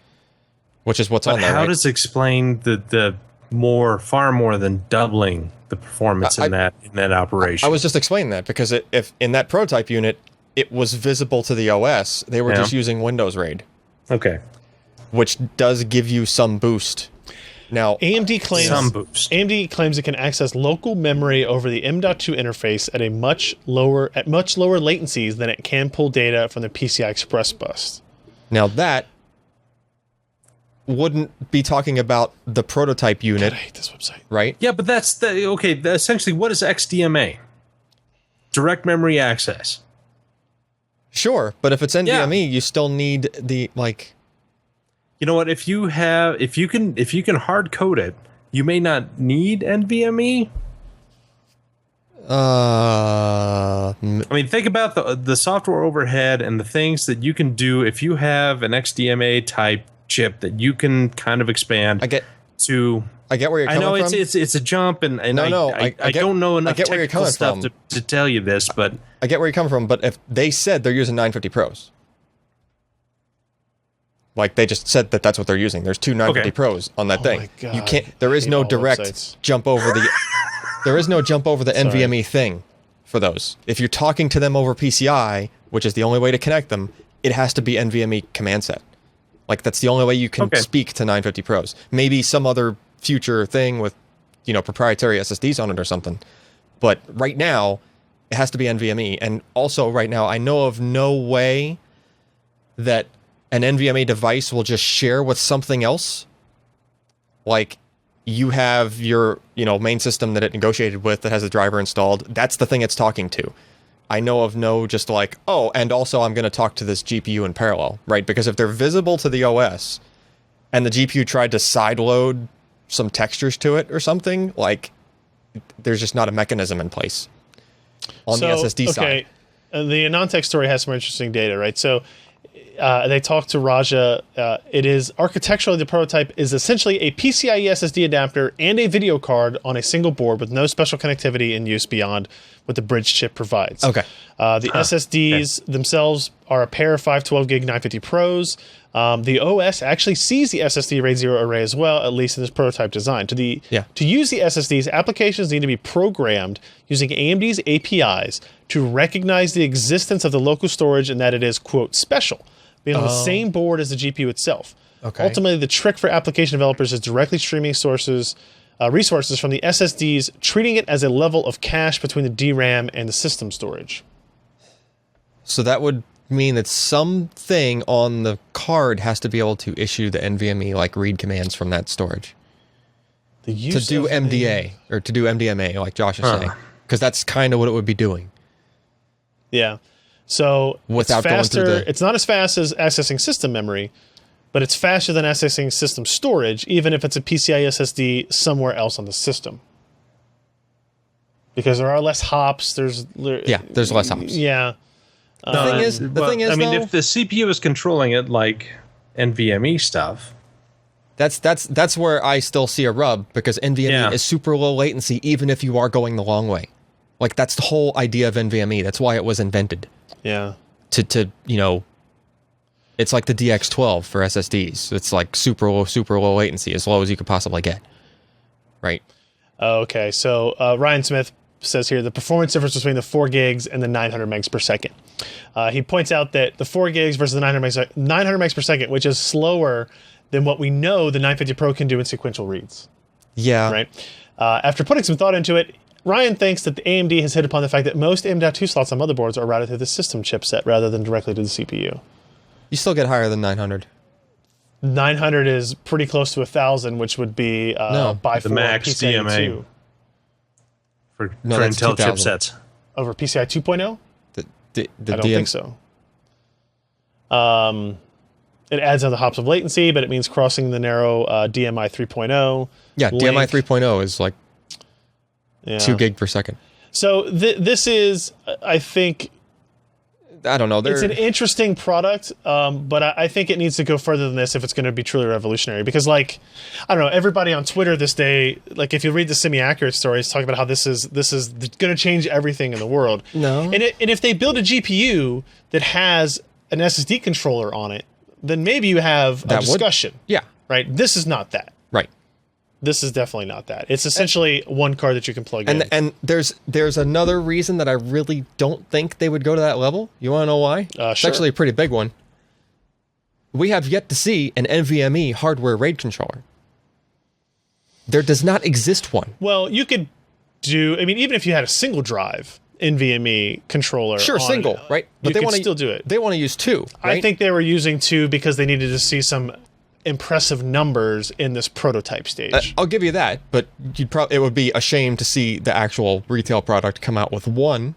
which is what's on there.
How does it explain the far more than doubling the performance in that operation.
I was just explaining that because if in that prototype unit it was visible to the OS, they were just using Windows RAID.
Okay.
Which does give you some boost. Now,
AMD claims it can access local memory over the M.2 interface at much lower latencies than it can pull data from the PCI Express bus.
Now that wouldn't be talking about the prototype unit.
God, I hate this website.
Right?
Yeah, but that's essentially what is XDMA? Direct memory access.
Sure, but if it's NVMe, you still need the
You know what? If you can hard code it, you may not need NVMe. I mean, think about the software overhead and the things that you can do if you have an XDMA type chip that you can kind of expand.
I get where you're coming from.
I know it's a jump, and I don't know enough technical stuff to tell you this, but
I get where you're coming from. But if they said they're using 950 Pros. Like they just said that's what they're using. There's two 950 Pros on that thing. My God. You can't. There is no direct jump over the. There is no jump over the NVMe thing for those. If you're talking to them over PCI, which is the only way to connect them, it has to be NVMe command set. Like that's the only way you can speak to 950 Pros. Maybe some other future thing with, proprietary SSDs on it or something. But right now, it has to be NVMe. And also right now, I know of no way that an NVMe device will just share with something else. Like you have your, main system that it negotiated with that has a driver installed. That's the thing it's talking to. I know of no just and also I'm going to talk to this GPU in parallel, right? Because if they're visible to the OS and the GPU tried to sideload some textures to it or something, there's just not a mechanism in place on the SSD side.
The AnandTech story has some interesting data, right? So they talked to Raja. It is architecturally, the prototype is essentially a PCIe SSD adapter and a video card on a single board with no special connectivity in use beyond what the bridge chip provides.
Okay.
The SSDs themselves are a pair of 512 gig 950 Pros. The OS actually sees the SSD RAID 0 array as well, at least in this prototype design. To use the SSDs, applications need to be programmed using AMD's APIs to recognize the existence of the local storage and that it is, quote, special, being on the same board as the GPU itself.
Okay.
Ultimately, the trick for application developers is directly streaming resources from the SSDs, treating it as a level of cache between the DRAM and the system storage.
So that would mean that something on the card has to be able to issue the NVMe read commands from that storage. To do MDA or to do MDMA, like Josh is saying, because that's kind of what it would be doing.
Yeah. So
without
it's faster.
Going through
it's not as fast as accessing system memory, but it's faster than accessing system storage, even if it's a PCIe SSD somewhere else on the system. Because there are less hops. There's
less hops.
Yeah.
The thing is,
if the CPU is controlling it like NVMe stuff,
that's where I still see a rub, because NVMe is super low latency, even if you are going the long way. That's the whole idea of NVMe. That's why it was invented.
Yeah.
To it's like the DX12 for SSDs. It's super low latency, as low as you could possibly get. Right.
Okay. So Ryan Smith says here the performance difference between the 4 gigs and the 900 megs per second. He points out that the 4 gigs versus the 900 megs per second, which is slower than what we know the 950 Pro can do in sequential reads.
Yeah.
Right. After putting some thought into it, Ryan thinks that the AMD has hit upon the fact that most M.2 slots on motherboards are routed through the system chipset rather than directly to the CPU.
You still get higher than 900.
900 is pretty close to 1,000, which would be by
the
far
max
PCIe
DMA
2.
For Intel chipsets.
Over PCIe 2.0? I don't think so. It adds other hops of latency, but it means crossing the narrow DMI 3.0.
Yeah,
link.
DMI 3.0 is 2 gig per second.
So this is, I think...
I don't know.
It's an interesting product, but I think it needs to go further than this if it's going to be truly revolutionary. Because, I don't know, everybody on Twitter this day, if you read the semi-accurate stories, talking about how this is going to change everything in the world.
No.
And if they build a GPU that has an SSD controller on it, then maybe you have a discussion.
Yeah.
Right? This is not that.
Right.
This is definitely not that. It's essentially one card that you can plug in.
And there's another reason that I really don't think they would go to that level. You want to know why? It's actually a pretty big one. We have yet to see an NVMe hardware RAID controller. There does not exist one.
Well, you could do, I mean, even if you had a single drive NVMe controller.
Sure, single, right?
But they want to still do it.
They want to use 2, right?
I think they were using 2 because they needed to see some impressive numbers in this prototype stage.
I'll give you that, but it would be a shame to see the actual retail product come out with 1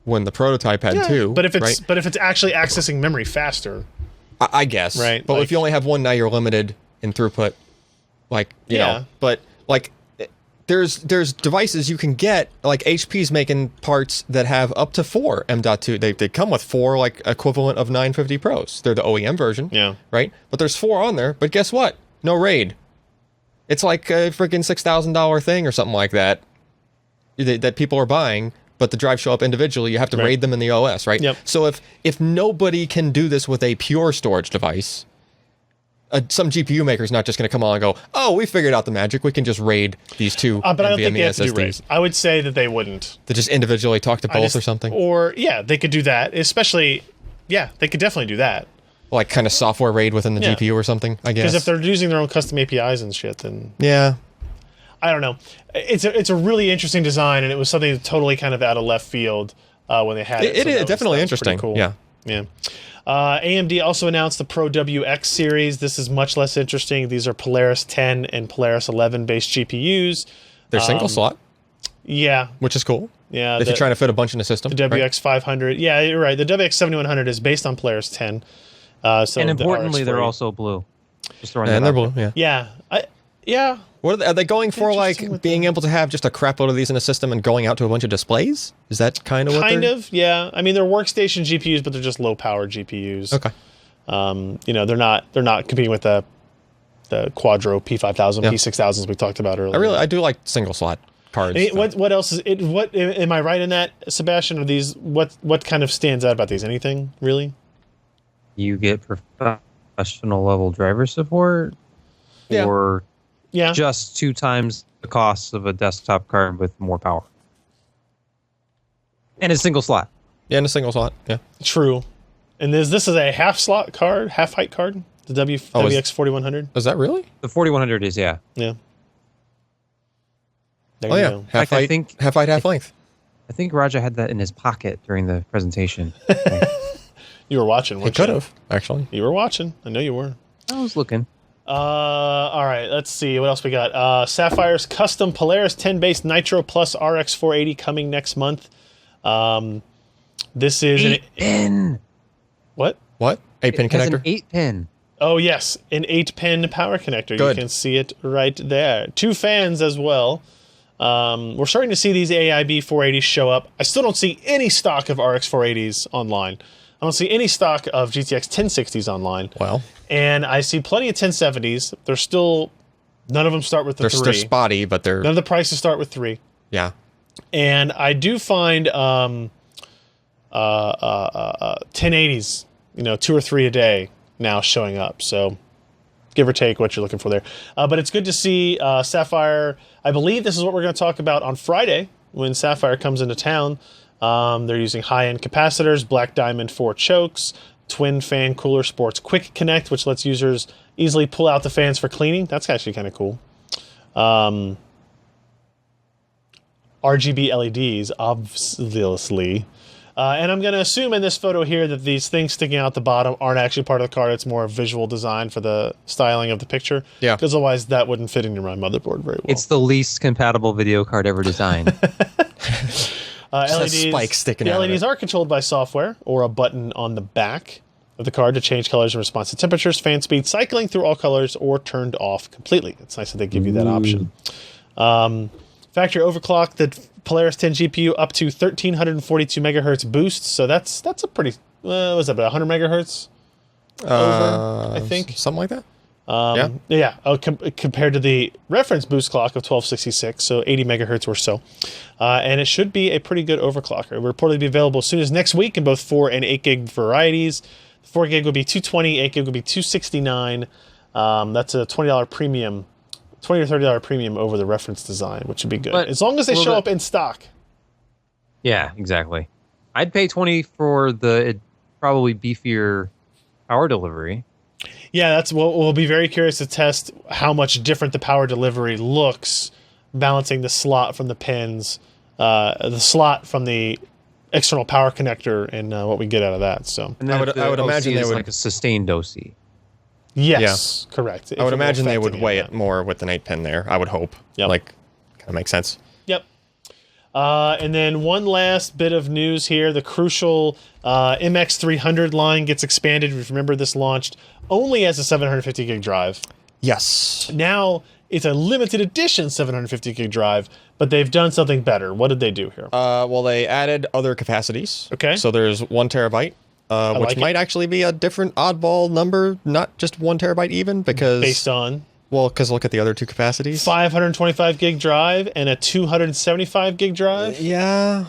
when the prototype had 2.
But if it's actually accessing memory faster,
I guess,
right?
But if you only have 1 now, you're limited in throughput. Like you know, but like there's devices you can get, like HP's making parts that have up to 4 M.2. They come with 4 like equivalent of 950 Pros. They're the OEM version, right? But there's 4 on there. But guess what? No RAID. It's like a freaking $6,000 thing or something like that that people are buying. But the drives show up individually. You have to RAID them in the OS, right?
Yep.
So if nobody can do this with a pure storage device, some GPU maker is not just going to come on and go, oh, we figured out the magic. We can just RAID these 2
but I don't think
NVMe
they have to do
SSDs.
RAID. I would say that they wouldn't.
They just individually talk to both or something?
Or, yeah, they could do that. Especially, yeah, they could definitely do that.
Like kind of software RAID within the GPU or something, I guess.
Because if they're using their own custom APIs and shit, then...
Yeah.
I don't know. It's a really interesting design, and it was something totally kind of out of left field when they had it.
It is definitely interesting.
Cool.
Yeah.
Yeah. AMD also announced the Pro WX series. This is much less interesting. These are Polaris 10 and Polaris 11 based GPUs.
They're single slot.
Yeah.
Which is cool.
Yeah.
If you're trying to fit a bunch in the system.
The WX 500. Yeah, you're right. The WX 7100 is based on Polaris 10.
And importantly, they're also blue. Just throwing that
they're
out
blue. Yeah.
Yeah.
What are they going for? Like being able to have just a crap load of these in a system and going out to a bunch of displays? Is that kind of what?
Kind of, yeah. I mean, they're workstation GPUs, but they're just low power GPUs.
Okay.
You know, they're not competing with the Quadro P5000, P6000s we talked about earlier.
I do like single slot cards.
What else is it? What am I right in that, Sebastian? Are these what kind of stands out about these? Anything really?
You get professional level driver support, or just 2 times the cost of a desktop card with more power, and a single slot.
Yeah, and a single slot. Yeah,
true. And this is a half slot card, half height card. The WX 4100.
Is that really?
The 4100 is
yeah.
There
you go. Half height, half height, half length.
I think Raja had that in his pocket during the presentation.
You were watching.
He could have actually.
You were watching. I know you were.
I was looking.
All right, let's see what else we got. Sapphire's custom Polaris 10 based Nitro Plus RX 480 coming next month. This is
8-pin.
What?
8-pin connector.
An 8-pin.
Oh yes, an 8-pin power connector.
Good.
You can see it right there. 2 fans as well. We're starting to see these AIB 480s show up. I still don't see any stock of RX 480s online. I don't see any stock of GTX 1060s online.
Well,
and I see plenty of 1070s. They're still, none of them start with the 3.
They're spotty, but they're...
None of the prices start with 3.
Yeah.
And I do find 1080s, 2 or 3 a day now showing up. So give or take what you're looking for there. But it's good to see Sapphire. I believe this is what we're going to talk about on Friday when Sapphire comes into town. They're using high-end capacitors, Black Diamond 4 chokes, Twin Fan Cooler Sports Quick Connect, which lets users easily pull out the fans for cleaning. That's actually kind of cool. RGB LEDs, obviously. And I'm going to assume in this photo here that these things sticking out the bottom aren't actually part of the card. It's more a visual design for the styling of the picture.
Yeah.
Because otherwise that wouldn't fit into my motherboard very well.
It's the least compatible video card ever designed.
LEDs,
spike sticking
the
out
LEDs are controlled by software or a button on the back of the card to change colors in response to temperatures, fan speed, cycling through all colors, or turned off completely. It's nice that they give you that option. Factory overclock the Polaris 10 GPU up to 1342 megahertz boost. So that's a pretty, what was that, about 100 megahertz? Over, I think.
Something like that.
Yeah. Compared to the reference boost clock of 1266, so 80 megahertz or so. And it should be a pretty good overclocker. It will reportedly be available as soon as next week in both 4 and 8 gig varieties. 4 gig will be $220, 8 gig will be $269. That's a $20 premium $20 or $30 premium over the reference design, which would be good.
But
as long as they show up in stock.
Yeah, exactly. I'd pay $20 for the probably beefier power delivery.
Yeah, that's what we'll be very curious to test how much different the power delivery looks, balancing the slot from the pins, the slot from the external power connector, and what we get out of that. So
and I would imagine they would like a sustained OC.
Yes, correct.
I would imagine they would weigh it more with an 8-pin there. I would hope.
Yep.
Like, kind of makes sense.
Yep. And then one last bit of news here. The crucial MX300 line gets expanded. Remember, this launched only as a 750 gig drive.
Yes.
Now it's a limited edition 750 gig drive, but they've done something better. What did they do here?
Well, they added other capacities.
Okay.
So there's 1 terabyte. Which might actually be a different oddball number, not just 1 terabyte even, because...
Based on?
Well, because look at the other 2 capacities.
525 gig drive and a 275 gig drive?
Yeah.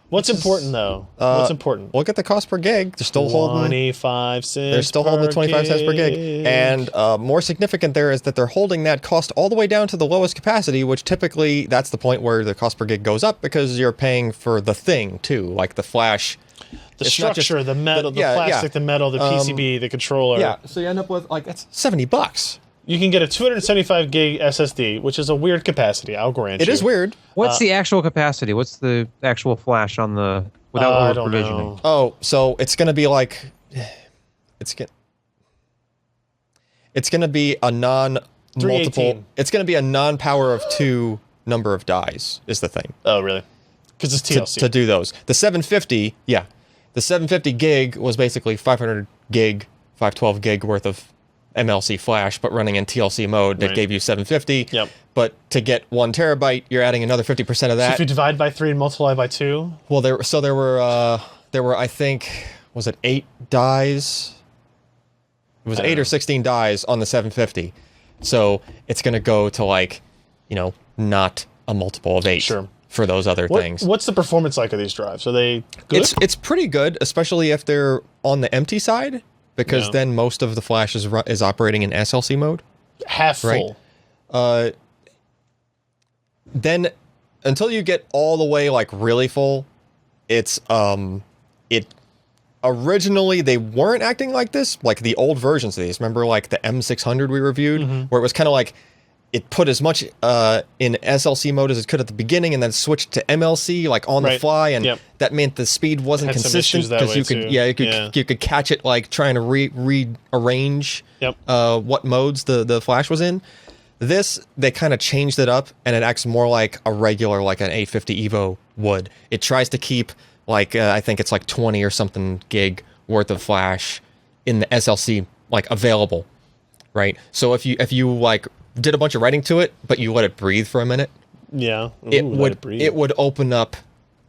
What's important, though? What's important?
Look at the cost per gig. They're still holding...
25 cents
They're still holding the 25 cents per gig. And more significant there is that they're holding that cost all the way down to the lowest capacity, which typically that's the point where the cost per gig goes up because you're paying for the thing, too, like the flash...
The structure, the metal, the plastic, the metal, the PCB, the controller.
Yeah, so you end up with, like, that's $70.
You can get a 275 gig SSD, which is a weird capacity, I'll grant you.
It is weird.
What's the actual capacity? What's the actual flash on the, without overprovisioning?
Oh, so it's going to be like, it's going to be a non-multiple, it's going to be a non-power of 2 number of dies, is the thing.
Oh, really? Because it's TLC.
To do those. The 750, yeah. The 750 gig was basically 500 gig, 512 gig worth of MLC flash, but running in TLC mode that gave you 750.
Yep.
But to get 1 terabyte, you're adding another 50% of that.
So if you divide by 3 and multiply by 2?
Well, there were I think, was it 8 dies? It was 8 or 16 dies on the 750. So it's going to go to, like, you know, not a multiple of 8.
Sure.
For those other things.
What's the performance like of these drives? Are they good?
It's pretty good, especially if they're on the empty side, because then most of the flash is operating in SLC mode.
Half full.
Then until you get all the way like really full, it's originally they weren't acting like this, like the old versions of these. Remember like the M600 we reviewed, where it was kind of like it put as much in SLC mode as it could at the beginning, and then switched to MLC like on the fly, and that meant the speed wasn't consistent because you could catch it like trying to rearrange what modes the flash was in. This they kind of changed it up, and it acts more like a regular, like an 850 Evo would. It tries to keep like I think it's like 20 or something gig worth of flash in the SLC like available, right? So if you like did a bunch of writing to it, but you let it breathe for a minute, it would open up,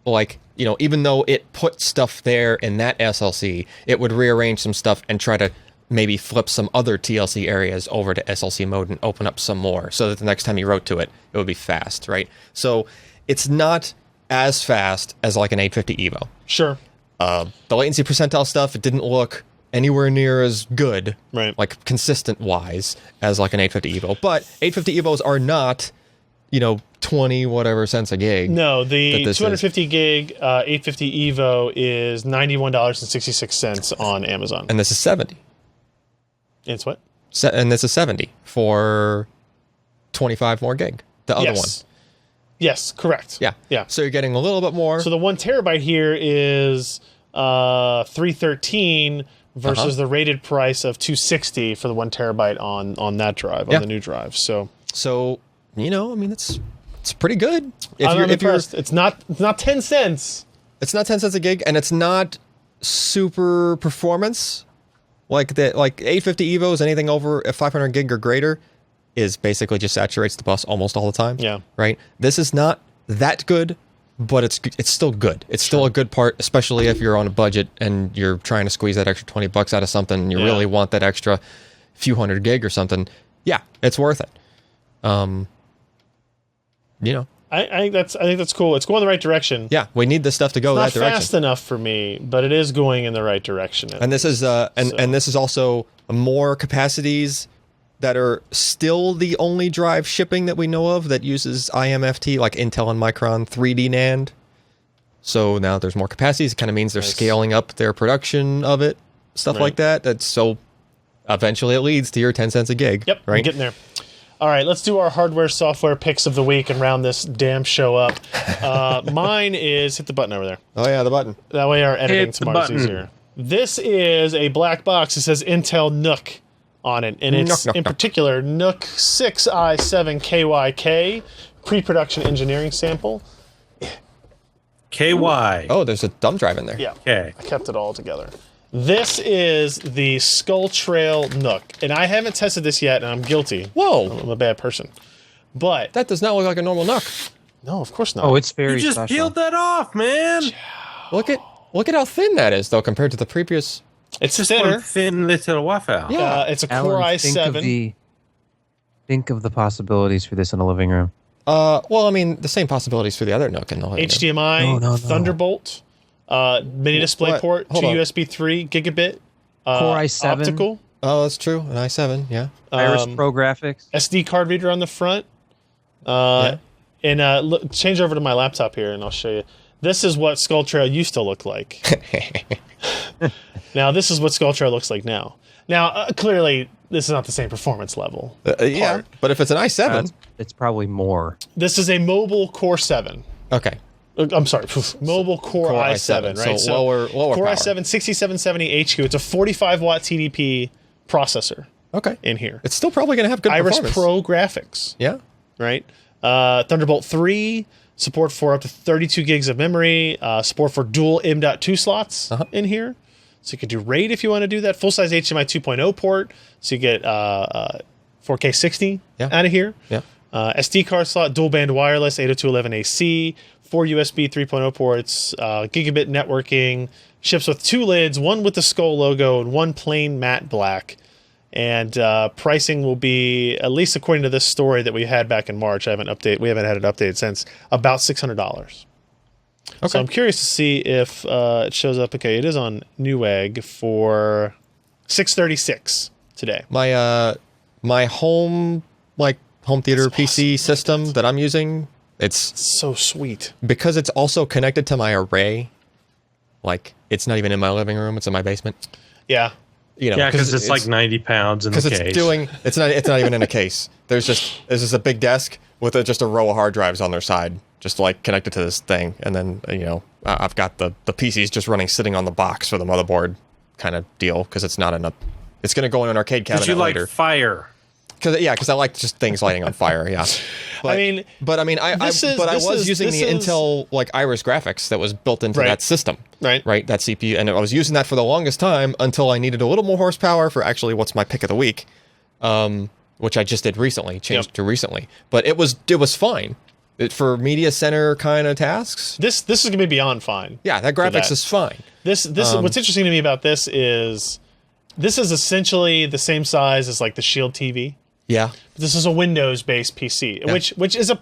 like, you know, even though it put stuff there in that SLC, it would rearrange some stuff and try to maybe flip some other TLC areas over to SLC mode and open up some more, so that the next time you wrote to it, it would be fast, right? So it's not as fast as like an 850 Evo.
Sure.
The latency percentile stuff, it didn't look anywhere near as good, like consistent wise, as like an 850 Evo. But 850 Evos are not, you know, 20 whatever cents a gig.
No, the 250 gig 850 Evo is $91.66 on Amazon.
And this is 70.
It's what?
And this is 70 for 25 more gig. The other one.
Yes, correct.
Yeah. So you're getting a little bit more.
So the 1 terabyte here is $313 versus the rated price of $260 for the 1 terabyte on that drive, on the new drive. So
you know, I mean, it's pretty good.
I'm impressed. It's not 10 cents.
It's not 10 cents a gig, and it's not super performance. Like 850 Evos, anything over 500 gig or greater is basically just saturates the bus almost all the time.
Yeah.
Right? This is not that good, but it's still good. It's still a good part, especially if you're on a budget and you're trying to squeeze that extra $20 out of something and you really want that extra few hundred gig or something. Yeah, it's worth it. You know.
I think that's cool. It's going the right direction.
Yeah, we need this stuff to go that direction.
It's not fast enough for me, but it is going in the right direction.
And this is and this is also more capacities that are still the only drive shipping that we know of that uses IMFT, like Intel and Micron 3D NAND. So now there's more capacities. It kind of means they're scaling up their production of it, stuff like that. So eventually it leads to your 10 cents a gig.
Yep,
right?
I'm getting there. All right, let's do our hardware software picks of the week and round this damn show up. Mine is, hit the button over there.
Oh yeah, the button.
That way our editing tomorrow is easier. This is a black box. It says Intel NUC on it, and it's in particular NUC 6i7KYK pre-production engineering sample.
KY.
Oh, there's a thumb drive in there.
Yeah.
Okay.
I kept it all together. This is the Skull Trail NUC, and I haven't tested this yet, and I'm guilty.
Whoa.
I'm a bad person. But
that does not look like a normal NUC.
No, of course not.
Oh, it's very
You just
special.
peeled that off, man.
Look at how thin that is, though, compared to the previous.
It's
just
thinner.
one thin little waffle.
Yeah, it's a Core i7.
Think of the possibilities for this in a living room.
Well, I mean, the same possibilities for the other NUC in the living room.
HDMI, Thunderbolt, mini display port, 2 USB 3 gigabit,
Core i7
optical.
Oh, that's true. An i7, yeah.
Iris Pro graphics,
SD card reader on the front. And look, change over to my laptop here, and I'll show you. This is what Skull Trail used to look like. Now, this is what Skull Trail looks like now. Now, clearly, this is not the same performance level.
Yeah, but if it's an i7...
it's probably more.
This is a mobile Core 7.
Okay.
I'm sorry, mobile Core i7, right?
So lower
Core
power.
i7 6770 HQ. It's a 45-watt TDP processor.
Okay.
In here.
It's still probably going to have good
Iris
performance.
Pro graphics.
Yeah.
Right? Thunderbolt 3, support for up to 32 gigs of memory, support for dual M.2 slots in here. So you could do RAID if you want to do that. Full-size HDMI 2.0 port, so you get 4K 60 out of here.
Yeah.
SD card slot, dual band wireless, 802.11ac, 4 USB 3.0 ports, gigabit networking, ships with 2 lids, one with the Skull logo and one plain matte black. And pricing will be, at least according to this story that we had back in March, we haven't had it updated since, about $600. Okay. So I'm curious to see if it shows up. Okay, it is on Newegg for $636 today.
My home theater PC system that I'm using, it's
so sweet
because it's also connected to my array. Like, it's not even in my living room; it's in my basement.
Yeah,
you know,
yeah, because it's like 90 pounds in the case.
It's not even in a case. There's just a big desk with just a row of hard drives on their side, just like connected to this thing, and then I've got the PCs just running sitting on the box for the motherboard kind of deal because it's not enough. It's going to go in an arcade cabinet later.
Like fire.
Because I like just things lighting on fire. Yeah, but, I was using the Intel Iris graphics that was built into that system. Right, that CPU, and I was using that for the longest time until I needed a little more horsepower for actually what's my pick of the week, which I just did recently, changed to recently. But it was fine for media center kind of tasks.
This is going to be beyond fine.
Yeah, that graphics is fine.
This what's interesting to me about this is essentially the same size as like the Shield TV.
Yeah.
This is a Windows-based PC, which is a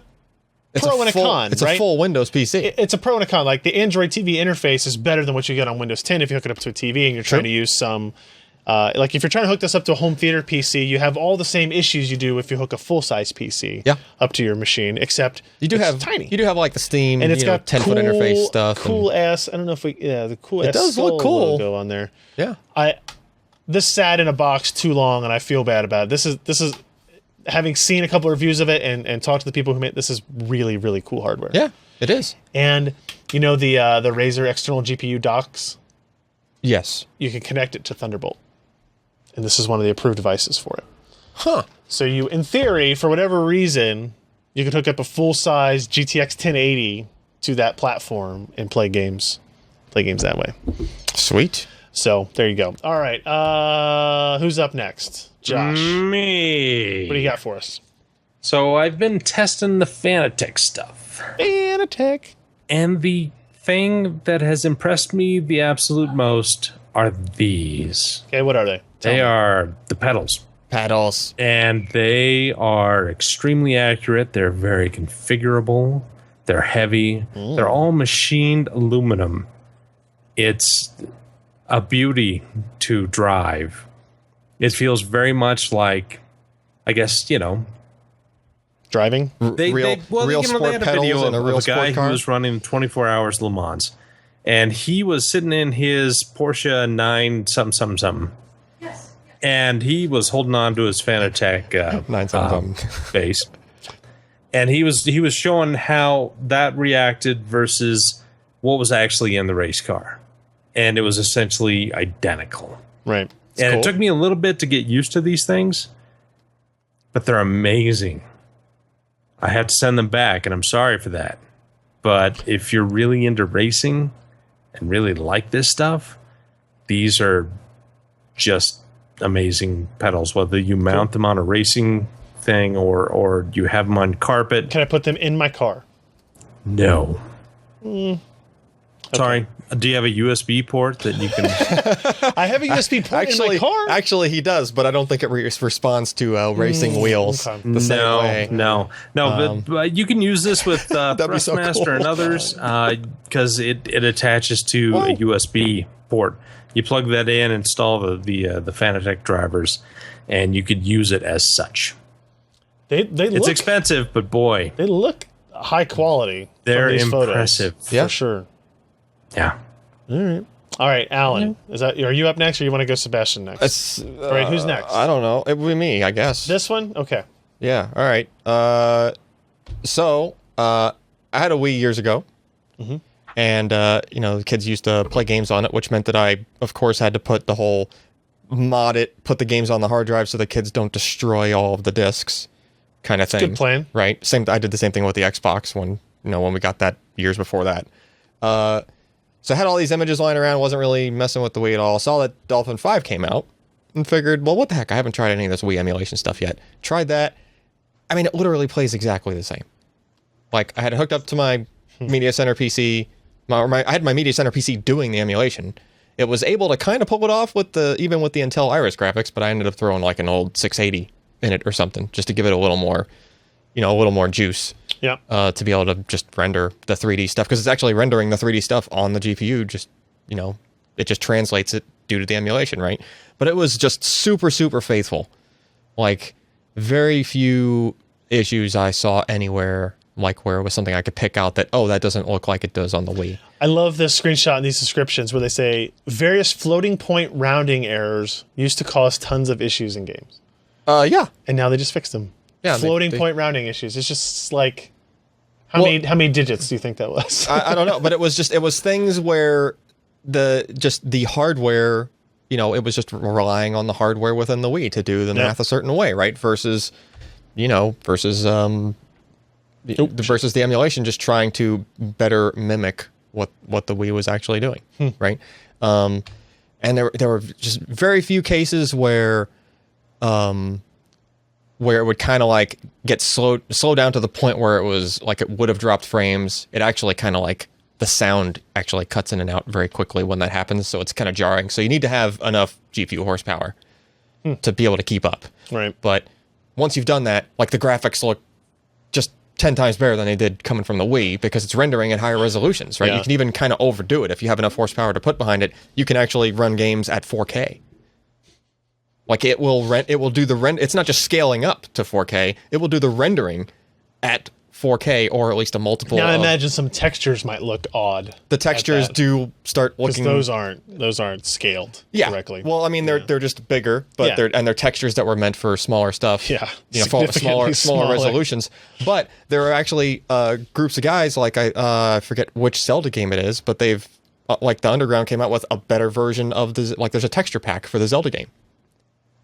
pro and a con,
It's a full Windows PC.
It's a pro and a con. Like, the Android TV interface is better than what you get on Windows 10 if you hook it up to a TV and you're trying to use some... if you're trying to hook this up to a home theater PC, you have all the same issues you do if you hook a full-size PC up to your machine, except it's tiny.
You do have, the Steam,
and it's got
10-foot interface stuff.
Cool-ass... I don't know if we... Yeah, the cool-ass...
It does look cool.
Logo on there.
Yeah.
This sat in a box too long, and I feel bad about it. This is having seen a couple of reviews of it and talked to the people who made this is really, really cool hardware.
Yeah, it is.
And the Razer external GPU docks?
Yes.
You can connect it to Thunderbolt. And this is one of the approved devices for it.
Huh.
So you, in theory, for whatever reason, you could hook up a full-size GTX 1080 to that platform and play games that way.
Sweet.
So, there you go. All right. Who's up next? Josh.
Me.
What do you got for us?
So, I've been testing the Fanatec stuff.
Fanatec.
And the thing that has impressed me the absolute most are these.
Okay, what are they?
They are the pedals. And they are extremely accurate. They're very configurable. They're heavy. They're all machined aluminum. It's a beauty to drive. It feels very much like I guess,
driving.
Real
sport
had a
pedals
video
and a real
of a guy
sport car?
who was running 24 hours Le Mans, and he was sitting in his Porsche 9 something. Yes. And he was holding on to his Fanatec
9 something
base, and he was showing how that reacted versus what was actually in the race car, and it was essentially identical.
Right.
And cool. It took me a little bit to get used to these things, but they're amazing. I had to send them back, and I'm sorry for that. But if you're really into racing and really like this stuff, these are just amazing pedals, whether you mount them on a racing thing or you have them on carpet.
Can I put them in my car?
No. Sorry. Do you have a USB port that you can...
I have a USB port in my car.
Actually, he does, but I don't think it responds to racing wheels the same way.
No. But you can use this with Thrustmaster so cool. and others because it attaches to a USB port. You plug that in, install the Fanatec drivers, and you could use it as such. It's expensive, but boy,
they look high quality.
They're impressive,
for sure.
Yeah.
All right, Alan. Are you up next, or you want to go Sebastian next? All right, who's next?
I don't know. It would be me, I guess.
This one? Okay.
Yeah. All right. So I had a Wii years ago, and the kids used to play games on it, which meant that I, of course, had to put the whole put the games on the hard drive so the kids don't destroy all of the discs, kind of thing.
Good plan,
right? I did the same thing with the Xbox when we got that years before that. So I had all these images lying around, wasn't really messing with the Wii at all. Saw that Dolphin 5 came out and figured, well, what the heck? I haven't tried any of this Wii emulation stuff yet. Tried that. I mean, it literally plays exactly the same. Like, I had it hooked up to my Media Center PC. I had my Media Center PC doing the emulation. It was able to kind of pull it off even with the Intel Iris graphics, but I ended up throwing like an old 680 in it or something just to give it a little more, a little more juice.
Yeah.
To be able to just render the 3D stuff, because it's actually rendering the 3D stuff on the GPU. Just, it just translates it due to the emulation, right? But it was just super, super faithful. Like, very few issues I saw anywhere, like where it was something I could pick out that, that doesn't look like it does on the Wii.
I love this screenshot in these descriptions where they say various floating point rounding errors used to cause tons of issues in games.
Yeah.
And now they just fixed them. Yeah, floating point rounding issues. It's just like how many digits do you think that was?
I don't know, but it was things where the hardware, it was just relying on the hardware within the Wii to do the math a certain way, right? Versus the emulation just trying to better mimic what the Wii was actually doing, right? And there were just very few cases where it would kind of like get slow down to the point where it was like it would have dropped frames. It actually kind of like the sound actually cuts in and out very quickly when that happens, so it's kind of jarring. So you need to have enough GPU horsepower to be able to keep up.
Right.
But once you've done that, like the graphics look just 10 times better than they did coming from the Wii because it's rendering at higher resolutions, right? Yeah. You can even kind of overdo it. If you have enough horsepower to put behind it, you can actually run games at 4K. Like it will do the render. It's not just scaling up to 4K. It will do the rendering at 4K or at least a multiple.
Now I imagine some textures might look odd.
The textures do start looking.
Those aren't scaled correctly.
Well, I mean they're just bigger, but they're textures that were meant for smaller stuff.
Yeah,
smaller resolutions. But there are actually groups of guys like I forget which Zelda game it is, but they've like the Underground came out with a better version of there's a texture pack for the Zelda game,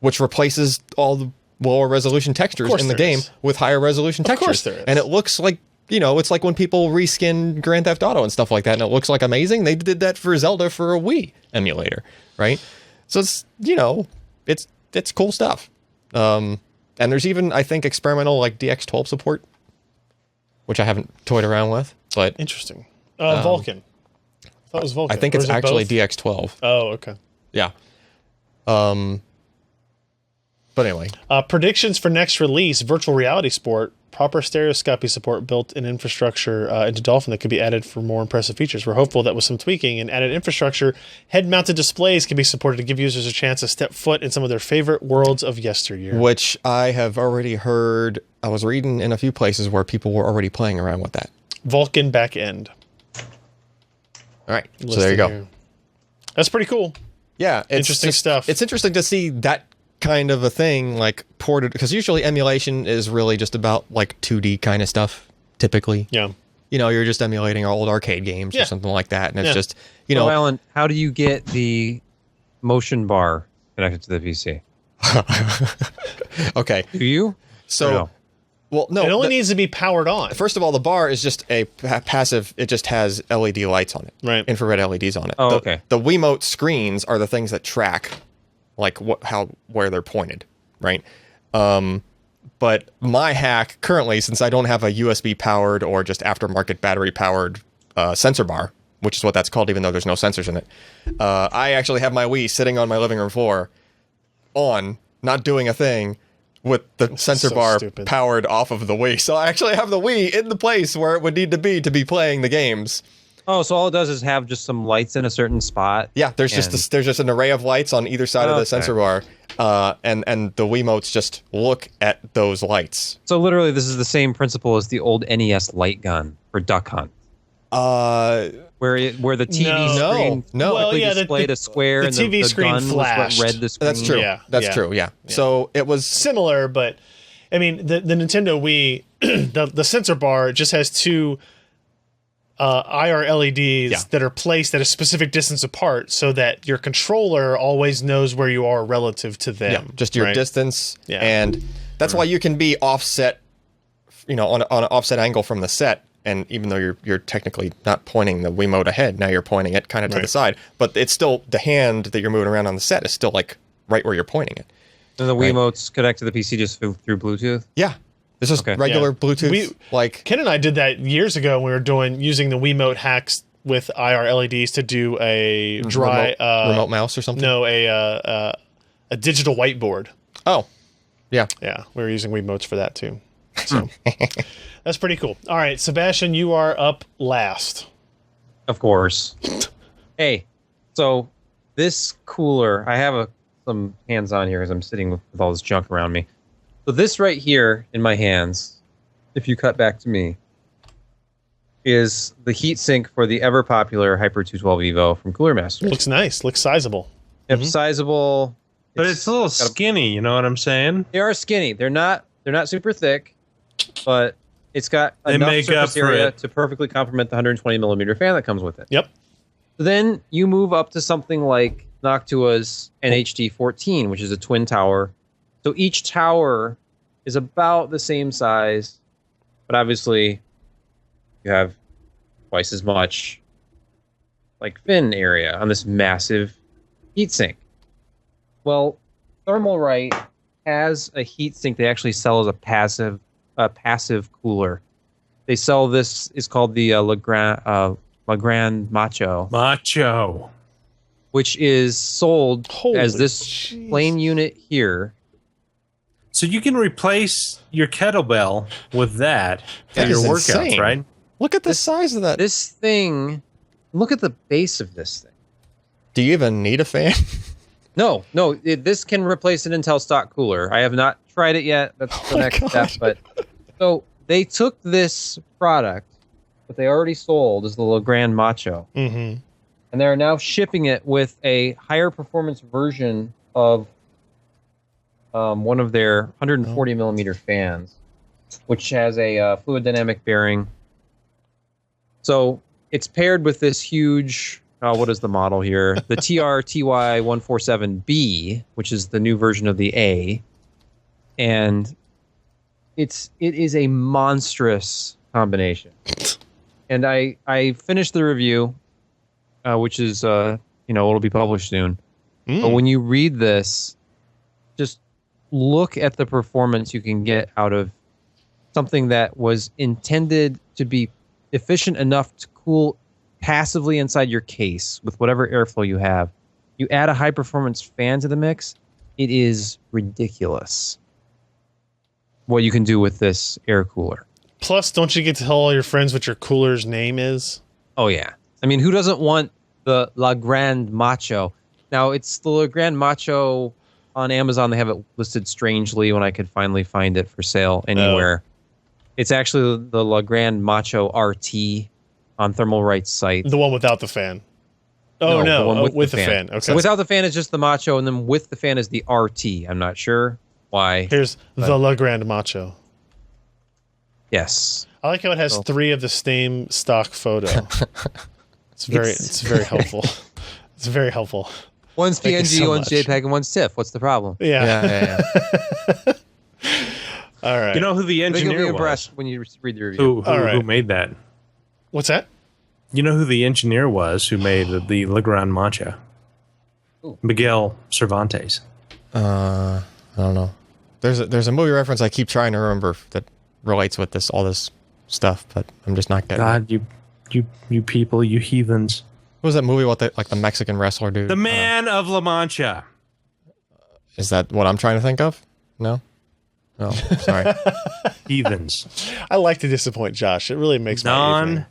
which replaces all the lower resolution textures in the game with higher resolution textures. Of course there is. And it looks like, it's like when people reskin Grand Theft Auto and stuff like that, and it looks like amazing. They did that for Zelda for a Wii emulator, right? So it's, it's cool stuff. And there's even, I think, experimental like DX12 support, which I haven't toyed around with, but...
Interesting. Vulkan. I thought it was Vulkan.
I think it's actually DX12.
Oh, okay.
Yeah. But anyway.
Predictions for next release, virtual reality sport. proper stereoscopy support built in infrastructure into Dolphin that could be added for more impressive features. We're hopeful that with some tweaking and added infrastructure, head-mounted displays can be supported to give users a chance to step foot in some of their favorite worlds of yesteryear.
Which I have already heard. I was reading in a few places where people were already playing around with that.
Vulkan backend.
All right, so there you go.
Here. That's pretty cool.
Yeah, it's
interesting stuff.
It's interesting to see that kind of a thing like ported, because usually emulation is really just about like 2D kind of stuff typically.
Yeah,
you know, you're just emulating old arcade games or something like that, and it's just, you know.
Alan, how do you get the motion bar connected to the PC?
Okay,
do you?
So well, no,
it only needs to be powered on.
First of all, the bar is just a passive. It just has LED lights on it,
right?
Infrared LEDs on it.
Oh, okay.
The Wiimote screens are the things that track, like where they're pointed, right? But my hack currently, since I don't have a USB powered or just aftermarket battery powered sensor bar, which is what that's called, even though there's no sensors in it, I actually have my Wii sitting on my living room floor, not doing a thing, with the sensor bar powered off of the Wii. So I actually have the Wii in the place where it would need to be playing the games.
Oh, so all it does is have just some lights in a certain spot.
Yeah, there's just an array of lights on either side of the sensor bar, and the Wiimotes just look at those lights.
So literally, this is the same principle as the old NES light gun for Duck Hunt. Where the TV screen displayed a square, and the
screen
gun
flashed.
was what read the screen.
That's true. That's true. Yeah. So it was
similar, but I mean, the Nintendo Wii, the sensor bar just has two IR LEDs that are placed at a specific distance apart, so that your controller always knows where you are relative to them.
Yeah, just your distance, and that's why you can be offset, you know, on an offset angle from the set. And even though you're technically not pointing the Wiimote ahead, now you're pointing it kind of to the side, but it's still the hand that you're moving around on the set is still like right where you're pointing it.
So the Wiimotes connect to the PC just through Bluetooth?
Yeah. This is regular Bluetooth.
Ken and I did that years ago when we were using the Wiimote hacks with IR LEDs to do a dry
remote mouse or something.
No, a digital whiteboard.
Oh, yeah,
yeah. We were using Wiimotes for that too. So that's pretty cool. All right, Sebastian, you are up last.
Of course. Hey, so this cooler, I have some hands on here because I'm sitting with all this junk around me. So this right here in my hands, if you cut back to me, is the heatsink for the ever popular Hyper 212 Evo from Cooler Master.
Looks nice. Looks sizable.
Yep, sizable.
But it's a little skinny. You know what I'm saying?
They are skinny. They're not super thick, but it's got enough surface area to perfectly complement the 120 millimeter fan that comes with it.
Yep.
So then you move up to something like Noctua's NHD14, which is a twin tower. So each tower is about the same size, but obviously you have twice as much like fin area on this massive heatsink. Well, Thermalright has a heatsink they actually sell as a passive cooler. They sell this, it's called the Legrand Macho, which is sold as this plain unit here.
So you can replace your kettlebell with that for your workouts, insane. Right?
Look at the size of that.
This thing, look at the base of this thing.
Do you even need a fan?
No. This can replace an Intel stock cooler. I have not tried it yet. That's the next step. But so they took this product that they already sold as the Legrand Macho, and they're now shipping it with a higher performance version of one of their 140 millimeter fans, which has a fluid dynamic bearing. So it's paired with this huge, what is the model here? The TRTY147B, which is the new version of the A. And it is a monstrous combination. And I finished the review, which is, it'll be published soon. But when you read this, just look at the performance you can get out of something that was intended to be efficient enough to cool passively inside your case with whatever airflow you have. You add a high performance fan to the mix, it is ridiculous. what you can do with this air cooler.
Plus, don't you get to tell all your friends what your cooler's name is?
Oh, yeah. I mean, who doesn't want the La Grande Macho? Now, it's the La Grande Macho on Amazon. They have it listed strangely when I could finally find it for sale anywhere. It's actually the La Grande Macho RT on Thermal Right's site.
The one without the fan. Oh, no.
The one
with the fan. Okay.
So without the fan is just the Macho, and then with the fan is the RT. I'm not sure why.
Here's the La Grande Macho.
Yes.
I like how it has 3 of the same stock photo. It's very helpful. It's very helpful.
One's PNG, one's JPEG, and one's TIFF. What's the problem?
Yeah. All right.
You know who the engineer was?
When you read the review.
Who made that?
What's that?
You know who the engineer was who made the La Grande Macho? Miguel Cervantes.
I don't know. There's a movie reference I keep trying to remember that relates with all this stuff, but I'm just not getting it.
God, you people, you heathens.
What was that movie about the Mexican wrestler dude?
The Man of La Mancha.
Is that what I'm trying to think of? No? Oh, sorry.
Heathens.
I like to disappoint Josh. It really makes my evening.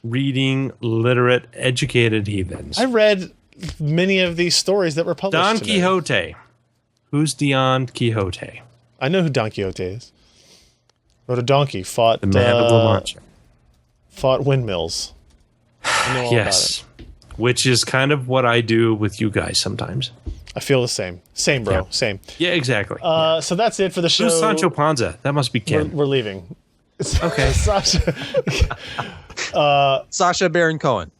Non-reading, literate, educated heathens.
I read many of these stories that were published
Don
today.
Quixote. Who's Don Quixote?
I know who Don Quixote is. Rode a donkey, fought
The Man of La Mancha.
Fought windmills. I know all
Yes. Which is kind of what I do with you guys sometimes.
I feel the same. Same, bro.
Yeah.
Same.
Yeah, exactly.
So that's it for the show.
Who's Sancho Panza? That must be Ken.
We're leaving.
Okay.
Sasha.
Sacha Baron Cohen.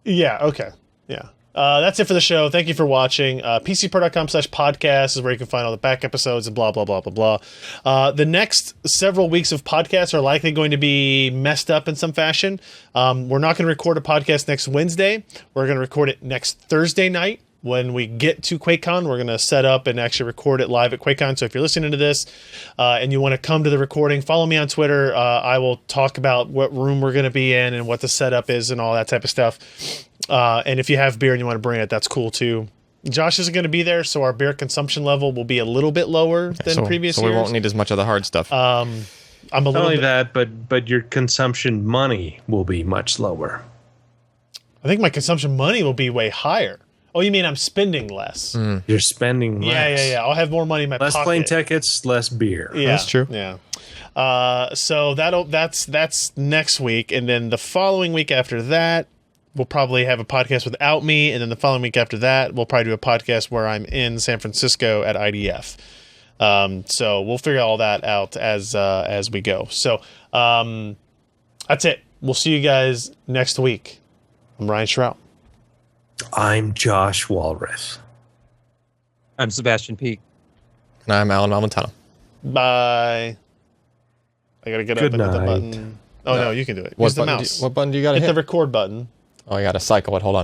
Yeah, okay. Yeah. That's it for the show. Thank you for watching. PCPro.com/podcast is where you can find all the back episodes and blah, blah, blah, blah, blah. The next several weeks of podcasts are likely going to be messed up in some fashion. We're not going to record a podcast next Wednesday. We're going to record it next Thursday night. When we get to Quakecon, we're going to set up and actually record it live at Quakecon. So if you're listening to this and you want to come to the recording, follow me on Twitter. I will talk about what room we're going to be in and what the setup is and all that type of stuff. And if you have beer and you want to bring it, that's cool too. Josh isn't going to be there, so our beer consumption level will be a little bit lower than previous years.
So we won't need as much of the hard stuff.
I'm a
Not
little
only
bit,
that, but your consumption money will be much lower.
I think my consumption money will be way higher. Oh, you mean I'm spending less?
You're spending less.
Yeah. I'll have more money in my
Less
pocket.
plane tickets, less beer.
Yeah,
that's true.
Yeah. So that's next week, and then the following week after that, we'll probably have a podcast without me, and then the following week after that, we'll probably do a podcast where I'm in San Francisco at IDF. So we'll figure all that out as we go. So that's it. We'll see you guys next week. I'm Ryan Shrout.
I'm Josh Walrath.
I'm Sebastian Peak.
And I'm Alan Malmontano.
Bye. I gotta get up and hit the button. Oh no, you can do it. Use the mouse.
What button do you got to
hit
hit?
the record button.
Oh, I got to cycle it. Hold on.